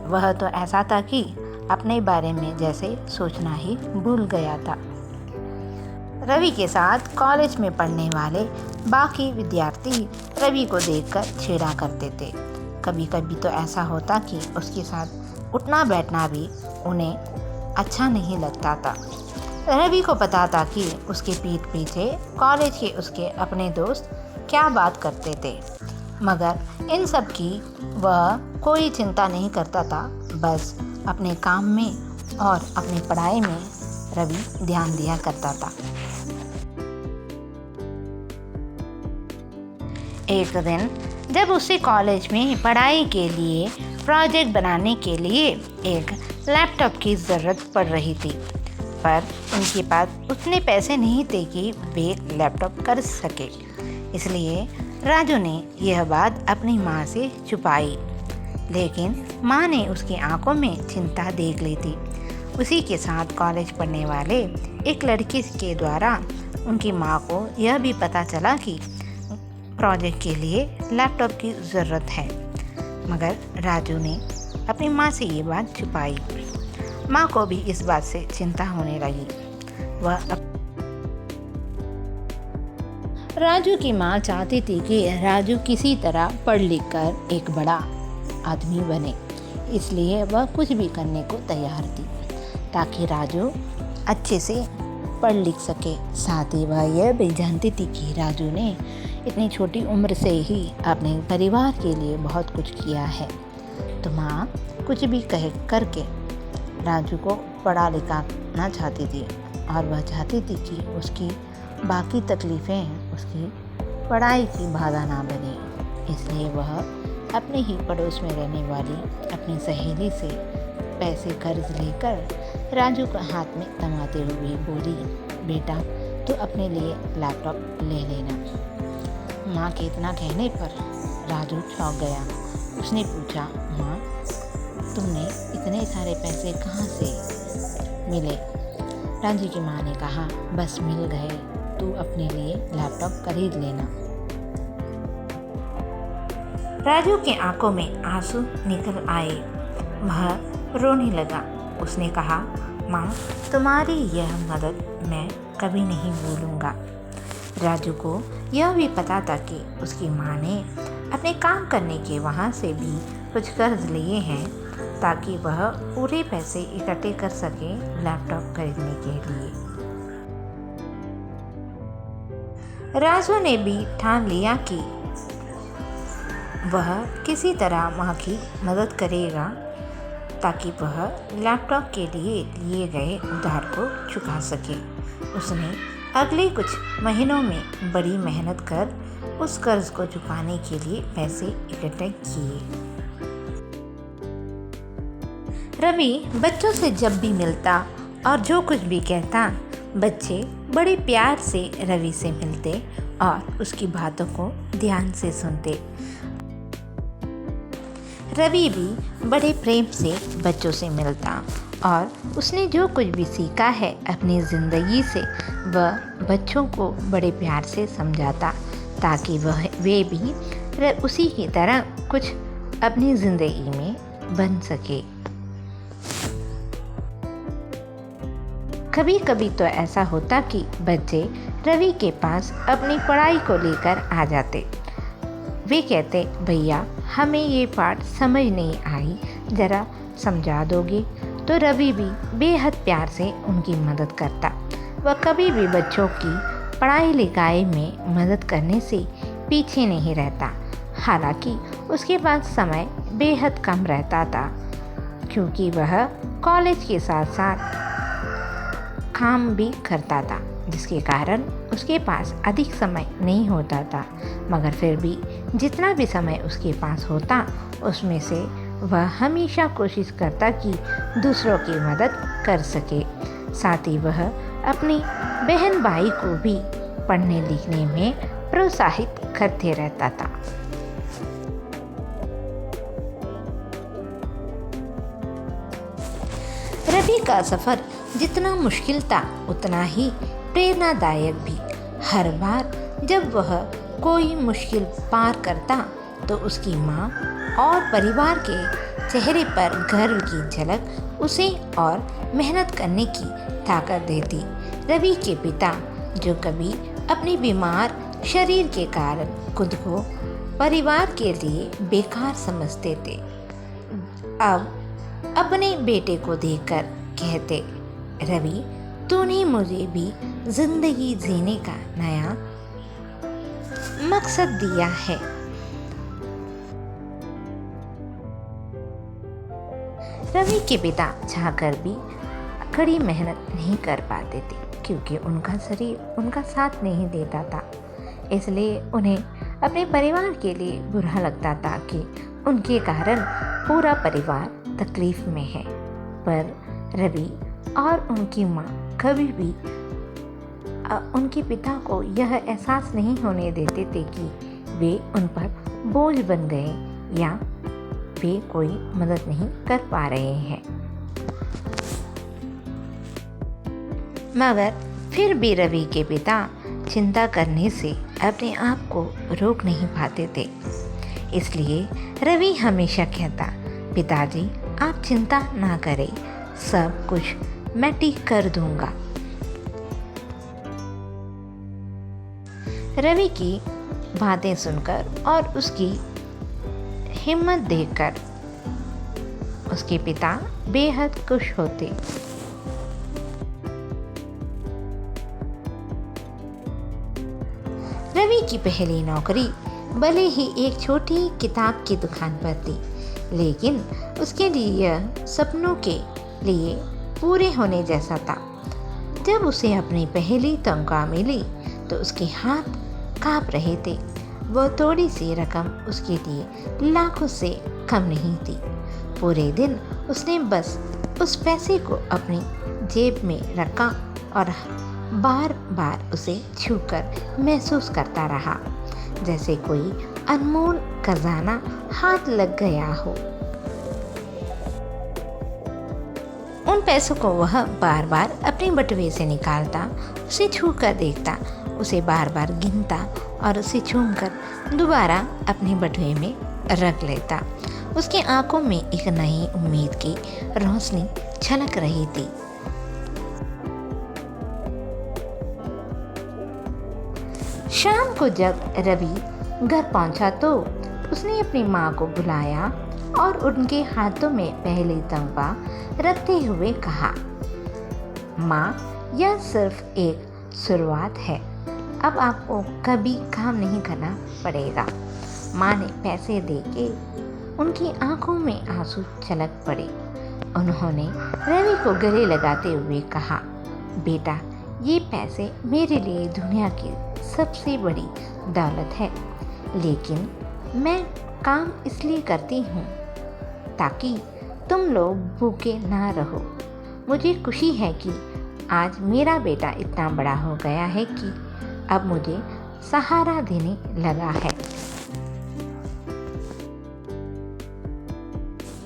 वह तो ऐसा था कि अपने बारे में जैसे सोचना ही भूल गया था। रवि के साथ कॉलेज में पढ़ने वाले बाकी विद्यार्थी रवि को देखकर छेड़ा करते थे। कभी कभी तो ऐसा होता कि उसके साथ उठना बैठना भी उन्हें अच्छा नहीं लगता था। रवि को पता था कि उसके पीठ पीछे कॉलेज के उसके अपने दोस्त क्या बात करते थे, मगर इन सब की वह कोई चिंता नहीं करता था। बस अपने काम में और अपनी पढ़ाई में रवि ध्यान दिया करता था। एक दिन जब उसे कॉलेज में पढ़ाई के लिए प्रोजेक्ट बनाने के लिए एक लैपटॉप की ज़रूरत पड़ रही थी, पर उनके पास उतने पैसे नहीं थे कि वे लैपटॉप कर सके। इसलिए राजू ने यह बात अपनी माँ से छुपाई, लेकिन माँ ने उसकी आंखों में चिंता देख ली थी। उसी के साथ कॉलेज पढ़ने वाले एक लड़की के द्वारा उनकी माँ को यह भी पता चला कि प्रोजेक्ट के लिए लैपटॉप की ज़रूरत है, मगर राजू ने अपनी माँ से ये बात छुपाई। माँ को भी इस बात से चिंता होने लगी। राजू की माँ चाहती थी कि राजू किसी तरह पढ़ लिख कर एक बड़ा आदमी बने, इसलिए वह कुछ भी करने को तैयार थी ताकि राजू अच्छे से पढ़ लिख सके। साथ ही वह यह भी जानती थी कि राजू ने इतनी छोटी उम्र से ही अपने परिवार के लिए बहुत कुछ किया है। तो माँ कुछ भी कह करके राजू को पढ़ा लिखाना चाहती थी और वह चाहती थी कि उसकी बाकी तकलीफ़ें उसकी पढ़ाई की बाधा ना बने। इसलिए वह अपने ही पड़ोस में रहने वाली अपनी सहेली से पैसे कर्ज लेकर राजू के हाथ में थमाते हुए बोली, बेटा तो अपने लिए लैपटॉप ले लेना। माँ के इतना कहने पर राजू चौंक गया। उसने पूछा, माँ तुमने इतने सारे पैसे कहाँ से मिले? राजू की माँ ने कहा, बस मिल गए, तू अपने लिए लैपटॉप खरीद लेना। राजू के आंखों में आंसू निकल आए। वह रोने लगा। उसने कहा, माँ तुम्हारी यह मदद मैं कभी नहीं भूलूंगा। राजू को यह भी पता था कि उसकी माँ ने अपने काम करने के वहाँ से भी कुछ कर्ज लिए हैं ताकि वह पूरे पैसे इकट्ठे कर सके लैपटॉप खरीदने के लिए। राजू ने भी ठान लिया कि वह किसी तरह माँ की मदद करेगा ताकि वह लैपटॉप के लिए गए उधार को चुका सके। उसने अगले कुछ महीनों में बड़ी मेहनत कर उस कर्ज को चुकाने के लिए पैसे इकट्ठे किए। रवि बच्चों से जब भी मिलता और जो कुछ भी कहता, बच्चे बड़े प्यार से रवि से मिलते और उसकी बातों को ध्यान से सुनते। रवि भी बड़े प्रेम से बच्चों से मिलता और उसने जो कुछ भी सीखा है अपनी ज़िंदगी से वह बच्चों को बड़े प्यार से समझाता ताकि वे भी उसी की तरह कुछ अपनी ज़िंदगी में बन सके। कभी कभी तो ऐसा होता कि बच्चे रवि के पास अपनी पढ़ाई को लेकर आ जाते। वे कहते, भैया हमें ये पाठ समझ नहीं आई, ज़रा समझा दोगे? तो रवि भी बेहद प्यार से उनकी मदद करता। वह कभी भी बच्चों की पढ़ाई लिखाई में मदद करने से पीछे नहीं रहता। हालांकि उसके पास समय बेहद कम रहता था क्योंकि वह कॉलेज के साथ साथ काम भी करता था, जिसके कारण उसके पास अधिक समय नहीं होता था। मगर फिर भी जितना भी समय उसके पास होता उसमें से वह हमेशा कोशिश करता कि दूसरों की मदद कर सके। साथ ही वह अपनी बहन भाई को भी पढ़ने लिखने में प्रोत्साहित करते रहता था। रवि का सफ़र जितना मुश्किल था उतना ही प्रेरणादायक भी। हर बार जब वह कोई मुश्किल पार करता तो उसकी माँ और परिवार के चेहरे पर गर्व की झलक उसे और मेहनत करने की ताकत देती। रवि के पिता जो कभी अपने बीमार शरीर के कारण खुद को परिवार के लिए बेकार समझते थे, अब अपने बेटे को देखकर कहते, रवि तूने मुझे भी जिंदगी जीने का नया मकसद दिया है। रवि के पिता चाहकर भी कड़ी मेहनत नहीं कर पाते थे क्योंकि उनका शरीर उनका साथ नहीं देता था। इसलिए उन्हें अपने परिवार के लिए बुरा लगता था कि उनके कारण पूरा परिवार तकलीफ में है। पर रवि और उनकी माँ कभी भी उनके पिता को यह एहसास नहीं होने देते थे कि वे उन पर बोझ बन गए या वे कोई मदद नहीं कर पा रहे हैं। मगर फिर भी रवि के पिता चिंता करने से अपने आप को रोक नहीं पाते थे। इसलिए रवि हमेशा कहता, पिताजी आप चिंता ना करें, सब कुछ मैं ठीक कर दूंगा। रवि की बातें सुनकर और उसकी हिम्मत देखकर उसके पिता बेहद खुश होते। रवि की पहली नौकरी भले ही एक छोटी किताब की दुकान पर थी, लेकिन उसके लिए यह सपनों के लिए पूरे होने जैसा था। जब उसे अपनी पहली तनख्वाह मिली तो उसके हाथ कांप रहे थे। वह थोड़ी सी रकम उसके लिए लाखों से कम नहीं थी। पूरे दिन उसने बस उस पैसे को अपनी जेब में रखा और बार बार उसे छूकर महसूस करता रहा, जैसे कोई अनमोल खजाना हाथ लग गया हो। उन पैसों को वह बार बार अपने बटुए से निकालता, उसे छूकर देखता, उसे बार बार गिनता और उसे चूमकर दोबारा अपने बटुए में रख लेता। उसकी आंखों में एक नई उम्मीद की रोशनी छलक रही थी। शाम को जब रवि घर पहुंचा तो उसने अपनी माँ को बुलाया और उनके हाथों में पहली तनख्वाह रखते हुए कहा, माँ, यह सिर्फ एक शुरुआत है, अब आपको कभी काम नहीं करना पड़ेगा। माँ ने पैसे देके उनकी आंखों में आंसू छलक पड़े। उन्होंने रवि को गले लगाते हुए कहा, बेटा, ये पैसे मेरे लिए दुनिया की सबसे बड़ी दौलत है, लेकिन मैं काम इसलिए करती हूँ ताकि तुम लोग भूखे ना रहो। मुझे खुशी है कि आज मेरा बेटा इतना बड़ा हो गया है कि अब मुझे सहारा देने लगा है।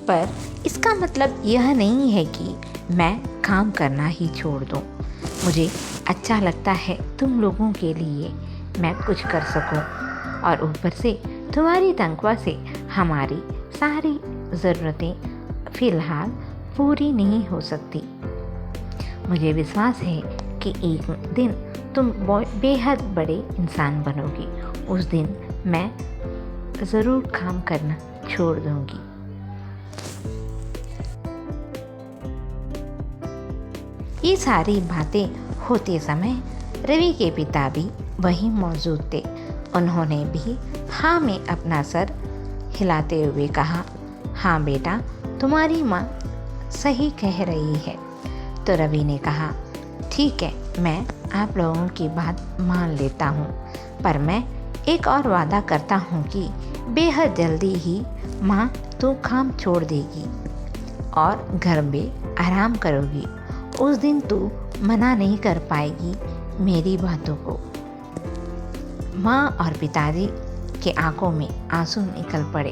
पर इसका मतलब यह नहीं है कि मैं काम करना ही छोड़ दूँ। मुझे अच्छा लगता है तुम लोगों के लिए मैं कुछ कर सकूं, और ऊपर से तुम्हारी तनख्वाह से हमारी सारी ज़रूरतें फ़िलहाल पूरी नहीं हो सकती। मुझे विश्वास है कि एक दिन तुम बेहद बड़े इंसान बनोगी। उस दिन मैं ज़रूर काम करना छोड़ दूंगी। ये सारी बातें होते समय रवि के पिता भी वहीं मौजूद थे। उन्होंने भी हाँ में अपना सर हिलाते हुए कहा, हाँ बेटा, तुम्हारी माँ सही कह रही है। तो रवि ने कहा, ठीक है, मैं आप लोगों की बात मान लेता हूँ, पर मैं एक और वादा करता हूँ कि बेहद जल्दी ही माँ तू काम छोड़ देगी और घर में आराम करोगी। उस दिन तू मना नहीं कर पाएगी मेरी बातों को। माँ और पिताजी के आंखों में आंसू निकल पड़े।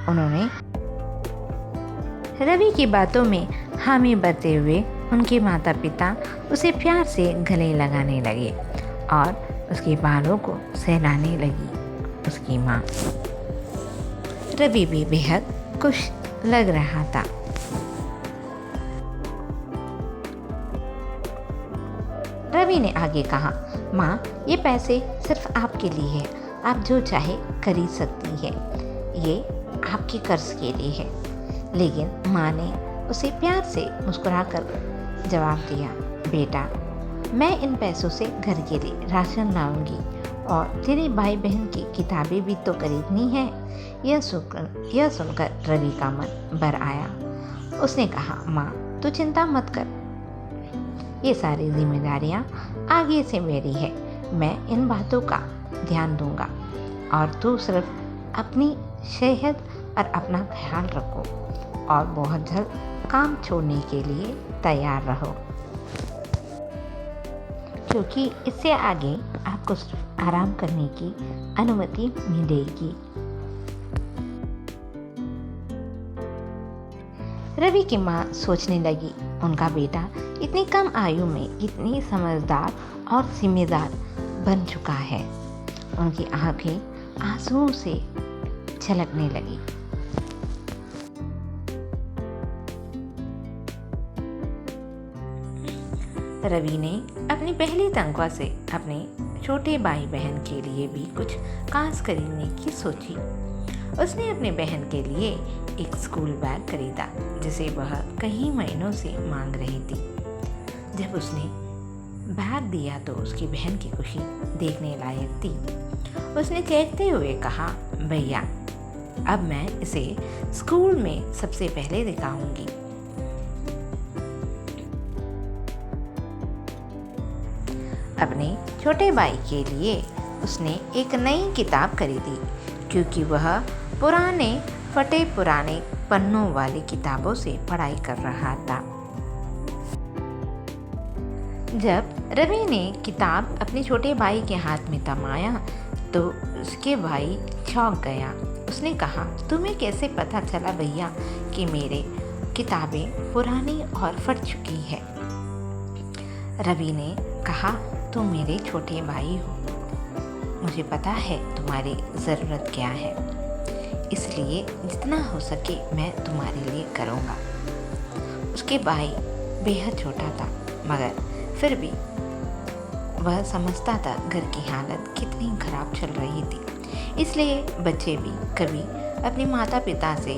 उन्होंने रवि की बातों में हामी भरते हुए उनके माता पिता उसे प्यार से गले लगाने लगे और उसके बालों को सहलाने लगी उसकी माँ। रवि भी बेहद खुश लग रहा था। रवि ने आगे कहा, माँ, ये पैसे सिर्फ आपके लिए है, आप जो चाहे खरीद सकती है, ये आपके कर्ज के लिए है। लेकिन माँ ने उसे प्यार से मुस्कुराकर जवाब दिया, बेटा, मैं इन पैसों से घर के लिए राशन लाऊंगी और तेरे भाई बहन की किताबें भी तो खरीदनी है। यह सुनकर रवि का मन भर आया। उसने कहा, माँ, तू चिंता मत कर, ये सारी जिम्मेदारियाँ आगे से मेरी है। मैं इन बातों का ध्यान दूंगा और तू सिर्फ अपनी सेहत और अपना ख्याल रखो और बहुत जल्द काम छोड़ने के लिए तैयार रहो, क्योंकि इससे आगे आपको सिर्फ आराम करने की अनुमति मिलेगी। रवि की माँ सोचने लगी, उनका बेटा इतनी कम आयु में कितनी समझदार और जिम्मेदार बन चुका है। उनकी आंखें आंसुओं से छलकने लगी। रवि ने अपनी पहली तनख्वाह से अपने छोटे भाई बहन के लिए भी कुछ खास खरीदने की सोची। उसने अपनी बहन के लिए एक स्कूल बैग खरीदा जिसे वह कई महीनों से मांग रही थी। जब उसने बैग दिया तो उसकी बहन की खुशी देखने लायक थी। उसने चहकते हुए कहा, भैया, अब मैं इसे स्कूल में सबसे पहले दिखाऊंगी। अपने छोटे भाई के लिए उसने एक नई किताब खरीदी क्योंकि वह फटे पुराने पन्नों वाली किताबों से पढ़ाई कर रहा था। जब रवि ने किताब अपने छोटे भाई के हाथ में थमाया तो उसके भाई चौंक गया। उसने कहा, तुम्हें कैसे पता चला भैया कि मेरे किताबें पुरानी और फट चुकी है? रवि ने कहा, तुम मेरे छोटे भाई हो, मुझे पता है तुम्हारी ज़रूरत क्या है, इसलिए जितना हो सके मैं तुम्हारे लिए करूँगा। उसके भाई बेहद छोटा था मगर फिर भी वह समझता था घर की हालत कितनी खराब चल रही थी। इसलिए बच्चे भी कभी अपने माता पिता से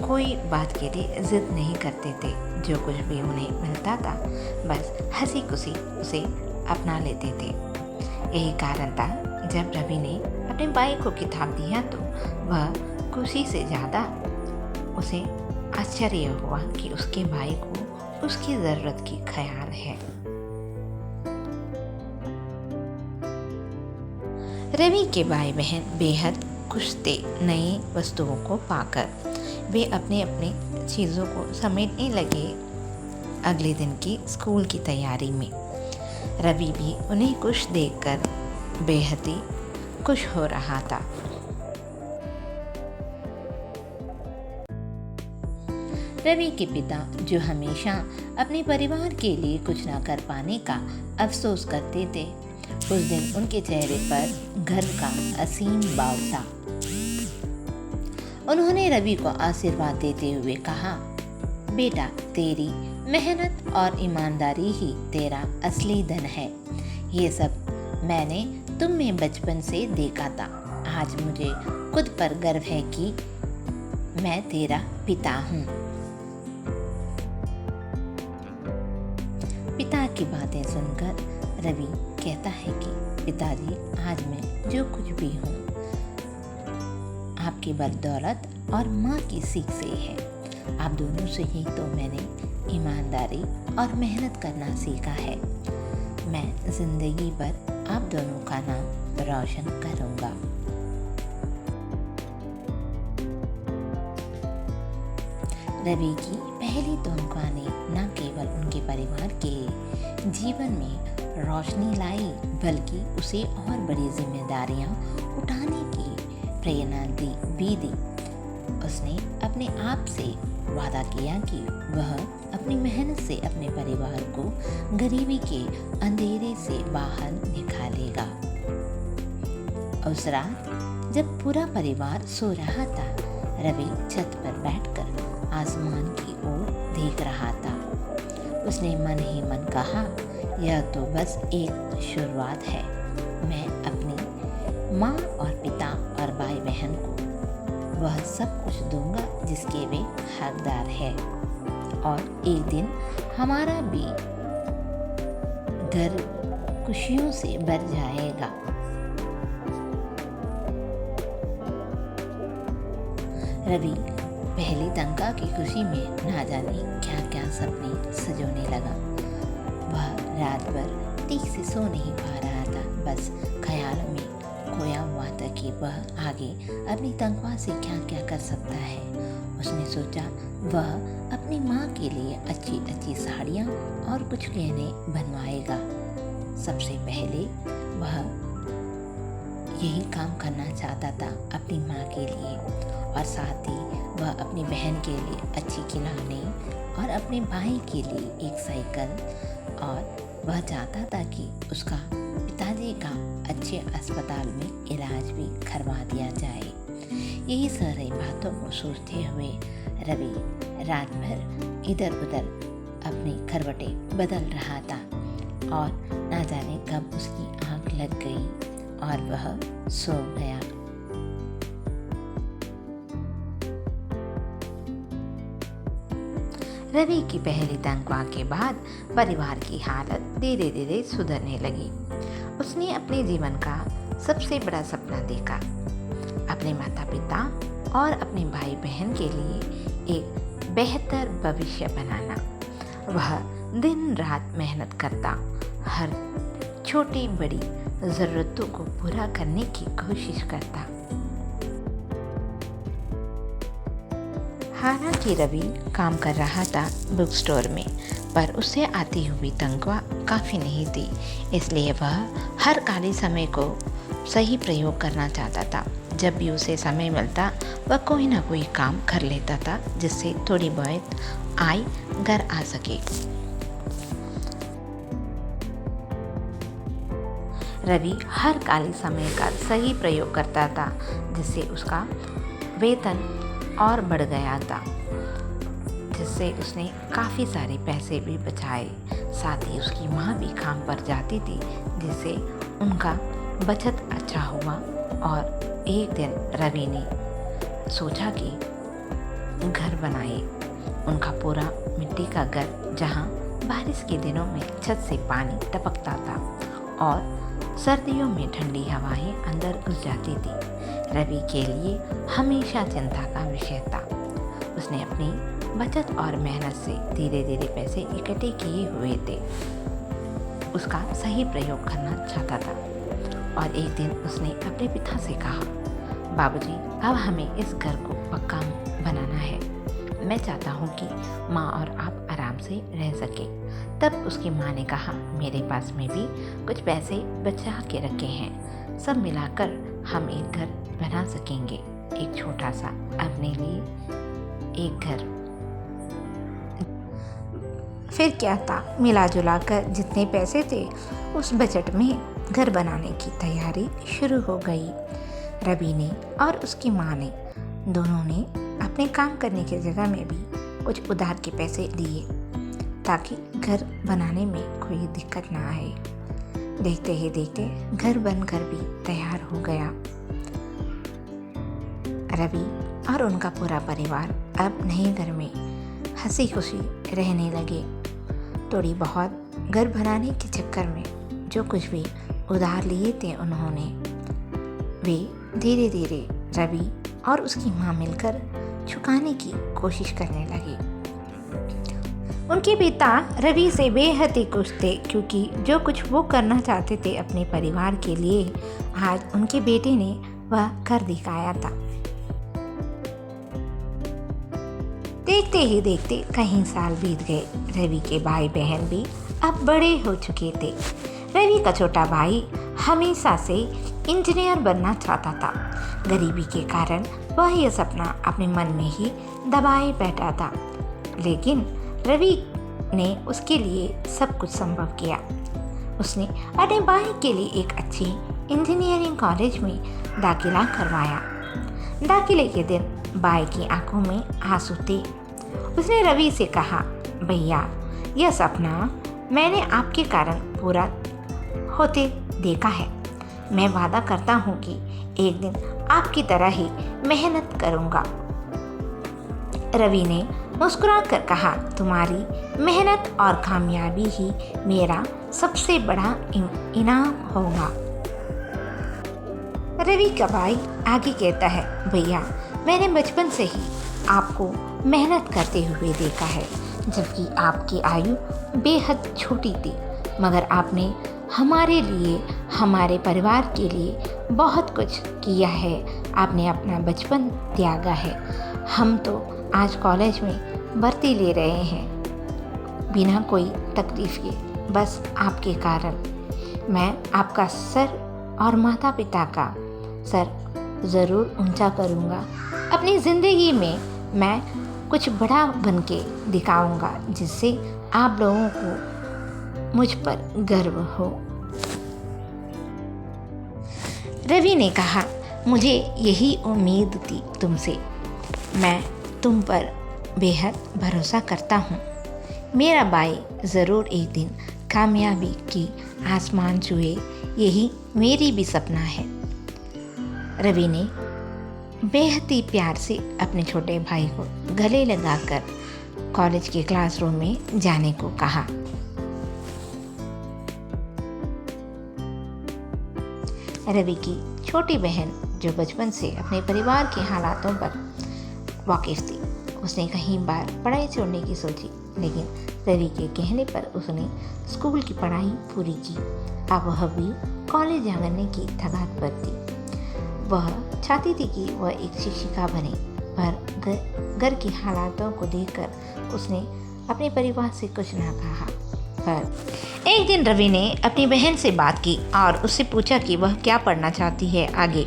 कोई बात के लिए ज़िद नहीं करते थे। जो कुछ भी उन्हें मिलता था बस हंसी खुशी उसे अपना लेते थे। यही कारण था जब रवि ने अपने भाई को किताब दिया तो वह खुशी से ज़्यादा उसे आश्चर्य हुआ कि उसके भाई को उसकी ज़रूरत की ख्याल है। रवि के भाई बहन बेहद खुश थे नई वस्तुओं को पाकर। वे अपने अपने चीज़ों को समेटने लगे अगले दिन की स्कूल की तैयारी में। रवि भी उन्हें खुश देखकर बेहद ही खुश हो रहा था। रवि के पिता, जो हमेशा अपने परिवार के लिए कुछ न कर पाने का अफसोस करते थे, उस दिन उनके चेहरे पर गर्व का असीम भाव था। उन्होंने रवि को आशीर्वाद देते हुए कहा, बेटा, तेरी मेहनत और ईमानदारी ही तेरा असली धन है। ये सब मैंने तुम में बचपन से देखा था। आज मुझे खुद पर गर्व है कि मैं तेरा पिता हूँ। पिता की बातें सुनकर रवि कहता है कि पिताजी, आज मैं जो कुछ भी हूँ आपकी बदौलत और माँ की सीख से है। आप दोनों से ही तो मैंने ईमानदारी और मेहनत करना सीखा है। मैं जिंदगी भर आप दोनों का नाम रोशन करूँगा। रवि की पहली तोहफा ने न केवल उनके परिवार के जीवन में रोशनी लाई बल्कि उसे और बड़ी जिम्मेदारियां उठाने की प्रेरणा भी दी। उसने अपने आप से वादा किया कि वह अपनी मेहनत से अपने परिवार को गरीबी के अंधेरे से बाहर निकालेगा। उस रात जब पूरा परिवार सो रहा था, रवि छत पर बैठकर आसमान की ओर देख रहा था। उसने मन ही मन कहा, यह तो बस एक शुरुआत है। मैं अपनी माँ और पिता और भाई बहन को वह सब कुछ दूंगा जिसके वे हकदार है, और एक दिन हमारा भी घर खुशियों से भर जाएगा। रवि पहली तनख्वाह की खुशी में ना जाने क्या क्या सपने सजोने लगा। वह रात भर ठीक से सो नहीं पा रहा था, बस ख्याल में खोया हुआ था कि वह आगे अपनी तनख्वाह से क्या क्या कर सकता है। उसने सोचा वह अपनी माँ के लिए अच्छी अच्छी साड़ियाँ और कुछ गहने बनवाएगा। सबसे पहले वह यही काम करना चाहता था अपनी माँ के लिए, और साथ ही वह अपनी बहन के लिए अच्छी खिलौने और अपने भाई के लिए एक साइकिल, और वह चाहता था कि उसका पिताजी का अच्छे अस्पताल में इलाज भी करवा दिया जाए। यही सारी बातों को सोचते हुए रवि रात भर इधर उधर अपनी करवटें बदल रहा था, और ना जाने कब उसकी आँख लग गई और वह सो गया। रवि की पहली तनख्वाह के बाद परिवार की हालत धीरे धीरे सुधरने लगी। उसने अपने जीवन का सबसे बड़ा सपना देखा, अपने माता पिता और अपने भाई बहन के लिए एक बेहतर भविष्य बनाना। वह दिन रात मेहनत करता, हर छोटी बड़ी ज़रूरतों को पूरा करने की कोशिश करता। हालांकि रवि काम कर रहा था बुक स्टोर में, पर उसे आती हुई तनख्वाह काफ़ी नहीं थी, इसलिए वह हर खाली समय को सही प्रयोग करना चाहता था। जब भी उसे समय मिलता वह कोई ना कोई काम कर लेता था, जिससे थोड़ी बहुत आय घर आ सके। रवि हर खाली समय का सही प्रयोग करता था, जिससे उसका वेतन और बढ़ गया था, जिससे उसने काफ़ी सारे पैसे भी बचाए। साथ ही उसकी माँ भी काम पर जाती थी, जिससे उनका बचत अच्छा हुआ। और एक दिन रवि ने सोचा कि घर बनाए। उनका पूरा मिट्टी का घर, जहाँ बारिश के दिनों में छत से पानी टपकता था और सर्दियों में ठंडी हवाएं अंदर घुस जाती थी, रवि के लिए हमेशा चिंता का विषय था। उसने अपनी बचत और मेहनत से धीरे धीरे पैसे इकट्ठे किए हुए थे, उसका सही प्रयोग करना चाहता था। और एक दिन उसने अपने पिता से कहा, बाबूजी, अब हमें इस घर को पक्का बनाना है। मैं चाहता हूँ कि माँ और आप आराम से रह सके। तब उसकी माँ ने कहा, मेरे पास में भी कुछ पैसे बचा के रखे हैं, सब मिलाकर हम एक घर बना सकेंगे, एक छोटा सा अपने लिए एक घर। फिर क्या था, मिला जुला कर जितने पैसे थे उस बजट में घर बनाने की तैयारी शुरू हो गई। रवि ने और उसकी माँ ने दोनों ने अपने काम करने की जगह में भी कुछ उधार के पैसे लिए, ताकि घर बनाने में कोई दिक्कत ना आए। देखते ही देखते घर बनकर भी तैयार हो गया। रवि और उनका पूरा परिवार अब नए घर में हंसी खुशी रहने लगे। थोड़ी बहुत घर बनाने के चक्कर में जो कुछ भी उधार लिए थे उन्होंने, वे धीरे धीरे रवि और उसकी माँ मिलकर चुकाने की कोशिश करने लगे। उनके पिता रवि से बेहद ही खुश थे, क्योंकि जो कुछ वो करना चाहते थे अपने परिवार के लिए, आज उनके बेटे ने वह कर दिखाया था। देखते ही देखते कई साल बीत गए। रवि के भाई बहन भी अब बड़े हो चुके थे। रवि का छोटा भाई हमेशा से इंजीनियर बनना चाहता था। गरीबी के कारण वह यह सपना अपने मन में ही दबाए बैठा था, लेकिन रवि ने उसके लिए सब कुछ संभव किया। उसने अपने भाई के लिए एक अच्छी इंजीनियरिंग कॉलेज में दाखिला करवाया। दाखिले के दिन भाई की आंखों में आंसू थे। उसने रवि से कहा, भैया, यह सपना मैंने आपके कारण पूरा होते देखा है। मैं वादा करता हूँ कि एक दिन आपकी तरह ही मेहनत करूँगा। रवि ने मुस्कुराकर कहा, तुम्हारी मेहनत और कामयाबी ही मेरा सबसे बड़ा इनाम होगा। रवि का भाई आगे कहता है, भैया, मैंने बचपन से ही आपको मेहनत करते हुए देखा है, जबकि आपकी आयु बेहद छोटी थी, मगर आपने हमारे लिए, हमारे परिवार के लिए बहुत कुछ किया है। आपने अपना बचपन त्यागा है। हम तो आज कॉलेज में भर्ती ले रहे हैं बिना कोई तकलीफ के, बस आपके कारण। मैं आपका सर और माता पिता का सर ज़रूर ऊंचा करूँगा। अपनी ज़िंदगी में मैं कुछ बड़ा बन के दिखाऊँगा, जिससे आप लोगों को मुझ पर गर्व हो। रवि ने कहा, मुझे यही उम्मीद थी तुमसे। मैं तुम पर बेहद भरोसा करता हूँ। मेरा भाई ज़रूर एक दिन कामयाबी की आसमान छुए, यही मेरी भी सपना है। रवि ने बेहद ही प्यार से अपने छोटे भाई को गले लगाकर कॉलेज के क्लासरूम में जाने को कहा। रवि की छोटी बहन, जो बचपन से अपने परिवार के हालातों पर वाकिफ थी, उसने कई बार पढ़ाई छोड़ने की सोची, लेकिन रवि के कहने पर उसने स्कूल की पढ़ाई पूरी की। अब वह भी कॉलेज जाने की ठगात पर थी। वह चाहती थी कि वह एक शिक्षिका बने, पर घर की हालातों को देखकर उसने अपने परिवार से कुछ ना कहा। पर एक दिन रवि ने अपनी बहन से बात की और उससे पूछा कि वह क्या पढ़ना चाहती है आगे।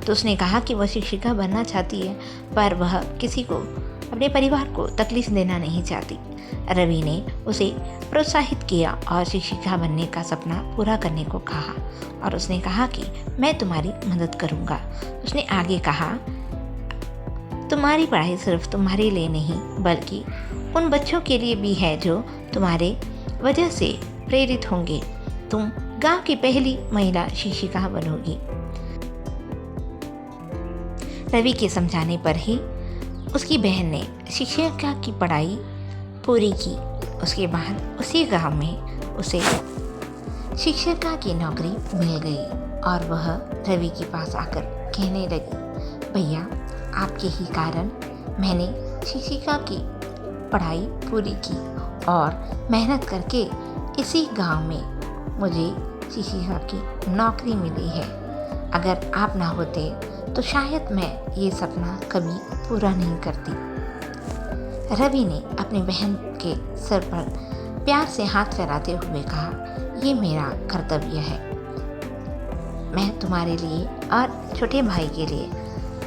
तो उसने कहा कि वह शिक्षिका बनना चाहती है, पर वह किसी को, अपने परिवार को तकलीफ देना नहीं चाहती। रवि ने उसे प्रोत्साहित किया और शिक्षिका बनने का सपना पूरा करने को कहा, और उसने कहा कि मैं तुम्हारी मदद करूँगा। उसने आगे कहा, तुम्हारी पढ़ाई सिर्फ तुम्हारे लिए नहीं, बल्कि उन बच्चों के लिए भी है जो तुम्हारे वजह से प्रेरित होंगे। तुम गांव की पहली महिला शिक्षिका बनोगी। रवि के समझाने पर ही उसकी बहन ने शिक्षिका की पढ़ाई पूरी की। उसके बाद उसी गांव में उसे शिक्षिका की नौकरी मिल गई और वह रवि के पास आकर कहने लगी, भैया, आपके ही कारण मैंने शिक्षिका की पढ़ाई पूरी की और मेहनत करके इसी गांव में मुझे शिक्षिका की नौकरी मिली है। अगर आप ना होते तो शायद मैं ये सपना कभी पूरा नहीं करती। रवि ने अपनी बहन के सर पर प्यार से हाथ फेराते हुए कहा, ये मेरा कर्तव्य है। मैं तुम्हारे लिए और छोटे भाई के लिए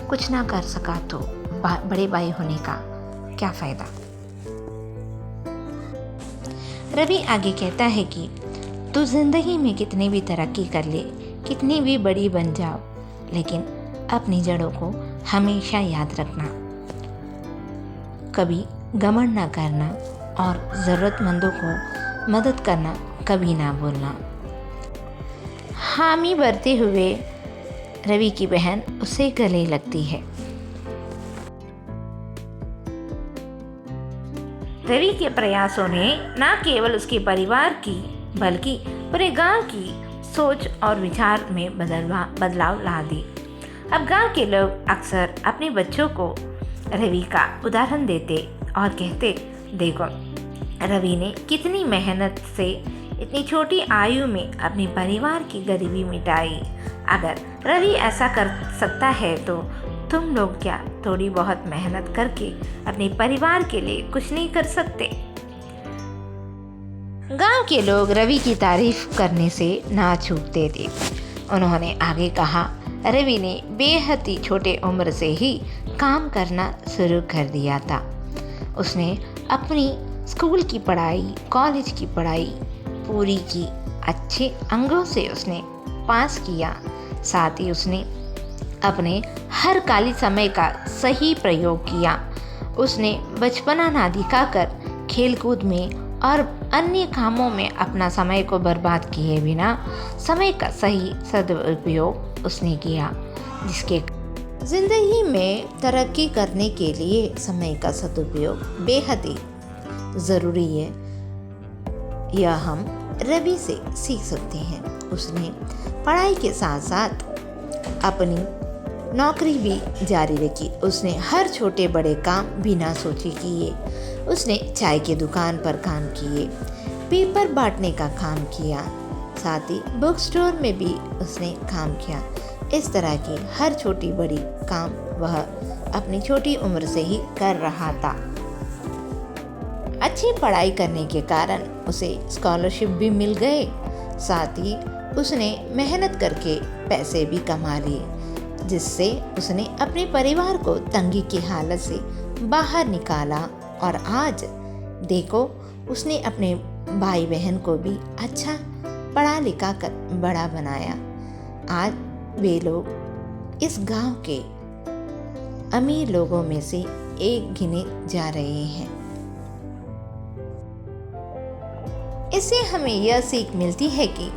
कुछ ना कर सका तो बड़े भाई होने का क्या फ़ायदा। रवि आगे कहता है कि तू जिंदगी में कितनी भी तरक्की कर ले, कितनी भी बड़ी बन जाओ, लेकिन अपनी जड़ों को हमेशा याद रखना। कभी घमंड ना करना और ज़रूरतमंदों को मदद करना कभी ना भूलना। हामी भरते हुए रवि की बहन उसे गले लगती है। रवि के प्रयासों ने न केवल उसके परिवार की बल्कि पूरे गांव की सोच और विचार में बदलाव ला दी। अब गांव के लोग अक्सर अपने बच्चों को रवि का उदाहरण देते और कहते, देखो रवि ने कितनी मेहनत से इतनी छोटी आयु में अपने परिवार की गरीबी मिटाई। अगर रवि ऐसा कर सकता है तो तुम लोग क्या थोड़ी बहुत मेहनत करके अपने परिवार के लिए कुछ नहीं कर सकते। गांव के लोग रवि की तारीफ करने से ना चूकते थे। उन्होंने आगे कहा, रवि ने बेहद ही छोटे उम्र से ही काम करना शुरू कर दिया था। उसने अपनी स्कूल की पढ़ाई, कॉलेज की पढ़ाई पूरी की, अच्छे अंकों से उसने पास किया। साथ ही उसने अपने हर खाली समय का सही प्रयोग किया। उसने बचपना ना दिखाकर खेलकूद में और अन्य कामों में अपना समय को बर्बाद किए बिना समय का सही सदुपयोग उसने किया, जिसके जिंदगी में तरक्की करने के लिए समय का सदुपयोग बेहद ही ज़रूरी है। यह हम रवि से सीख सकते हैं। उसने पढ़ाई के साथ साथ अपनी नौकरी भी जारी रखी। उसने हर छोटे बड़े काम बिना सोचे किए। उसने चाय की दुकान पर काम किए, पेपर बांटने का काम किया, साथ ही बुक स्टोर में भी उसने काम किया। इस तरह की हर छोटी बड़ी काम वह अपनी छोटी उम्र से ही कर रहा था। अच्छी पढ़ाई करने के कारण उसे स्कॉलरशिप भी मिल गए। साथ ही उसने मेहनत करके पैसे भी कमा लिए, जिससे उसने अपने परिवार को तंगी की हालत से बाहर निकाला। और आज देखो, उसने अपने भाई बहन को भी अच्छा पढ़ा लिखा कर बड़ा बनाया। आज वे लोग इस गांव के अमीर लोगों में से एक गिने जा रहे हैं। इससे हमें यह सीख मिलती है कि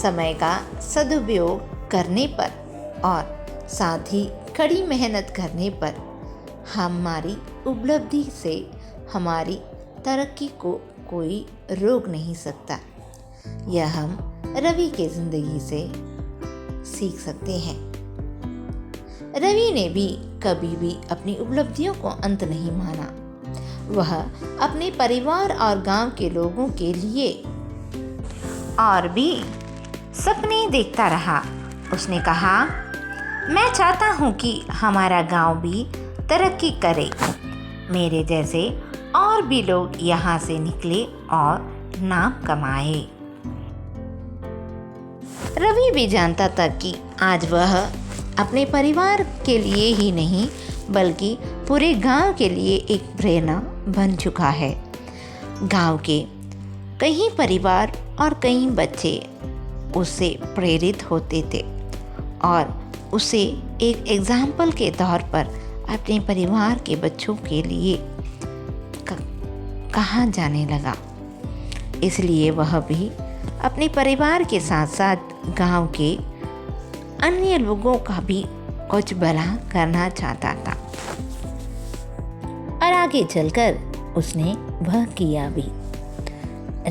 समय का सदुपयोग करने पर और साथ ही कड़ी मेहनत करने पर हमारी उपलब्धि से हमारी तरक्की को कोई रोक नहीं सकता। यह हम रवि के ज़िंदगी से सीख सकते हैं। रवि ने भी कभी भी अपनी उपलब्धियों को अंत नहीं माना। वह अपने परिवार और गांव के लोगों के लिए और भी सपने देखता रहा। उसने कहा, मैं चाहता हूँ कि हमारा गांव भी तरक्की करे, मेरे जैसे और भी लोग यहाँ से निकले और नाम कमाए। रवि भी जानता था कि आज वह अपने परिवार के लिए ही नहीं बल्कि पूरे गांव के लिए एक प्रेरणा बन चुका है। गांव के कई परिवार और कई बच्चे उससे प्रेरित होते थे और उसे एक एग्जाम्पल के तौर पर अपने परिवार के बच्चों के लिए कहा जाने लगा। इसलिए वह भी अपने परिवार के साथ साथ गांव के अन्य लोगों का भी कुछ भला करना चाहता था और आगे चलकर उसने वह किया भी।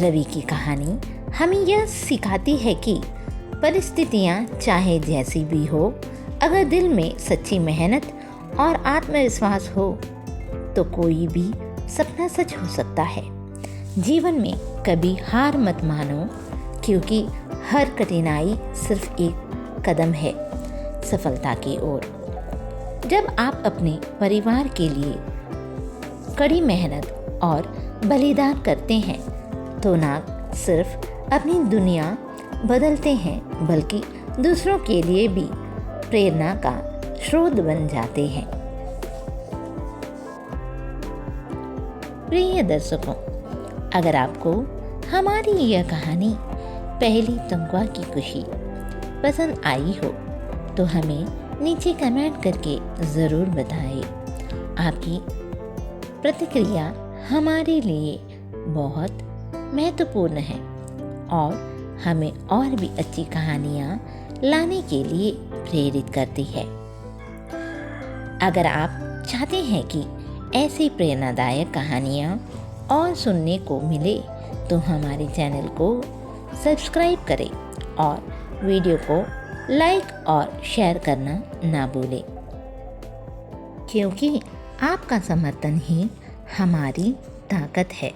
रवि की कहानी हमें यह सिखाती है कि परिस्थितियाँ चाहे जैसी भी हो, अगर दिल में सच्ची मेहनत और आत्मविश्वास हो तो कोई भी सपना सच हो सकता है। जीवन में कभी हार मत मानो, क्योंकि हर कठिनाई सिर्फ एक कदम है सफलता की ओर। जब आप अपने परिवार के लिए कड़ी मेहनत और बलिदान करते हैं तो ना सिर्फ अपनी दुनिया बदलते हैं बल्कि दूसरों के लिए भी प्रेरणा का स्रोत बन जाते हैं। प्रिय दर्शकों, अगर आपको हमारी यह कहानी पहली तनख्वाह की खुशी पसंद आई हो तो हमें नीचे कमेंट करके ज़रूर बताएं। आपकी प्रतिक्रिया हमारे लिए बहुत महत्वपूर्ण है और हमें और भी अच्छी कहानियाँ लाने के लिए प्रेरित करती है। अगर आप चाहते हैं कि ऐसी प्रेरणादायक कहानियाँ और सुनने को मिले तो हमारे चैनल को सब्सक्राइब करें और वीडियो को लाइक और शेयर करना ना भूलें, क्योंकि आपका समर्थन ही हमारी ताकत है।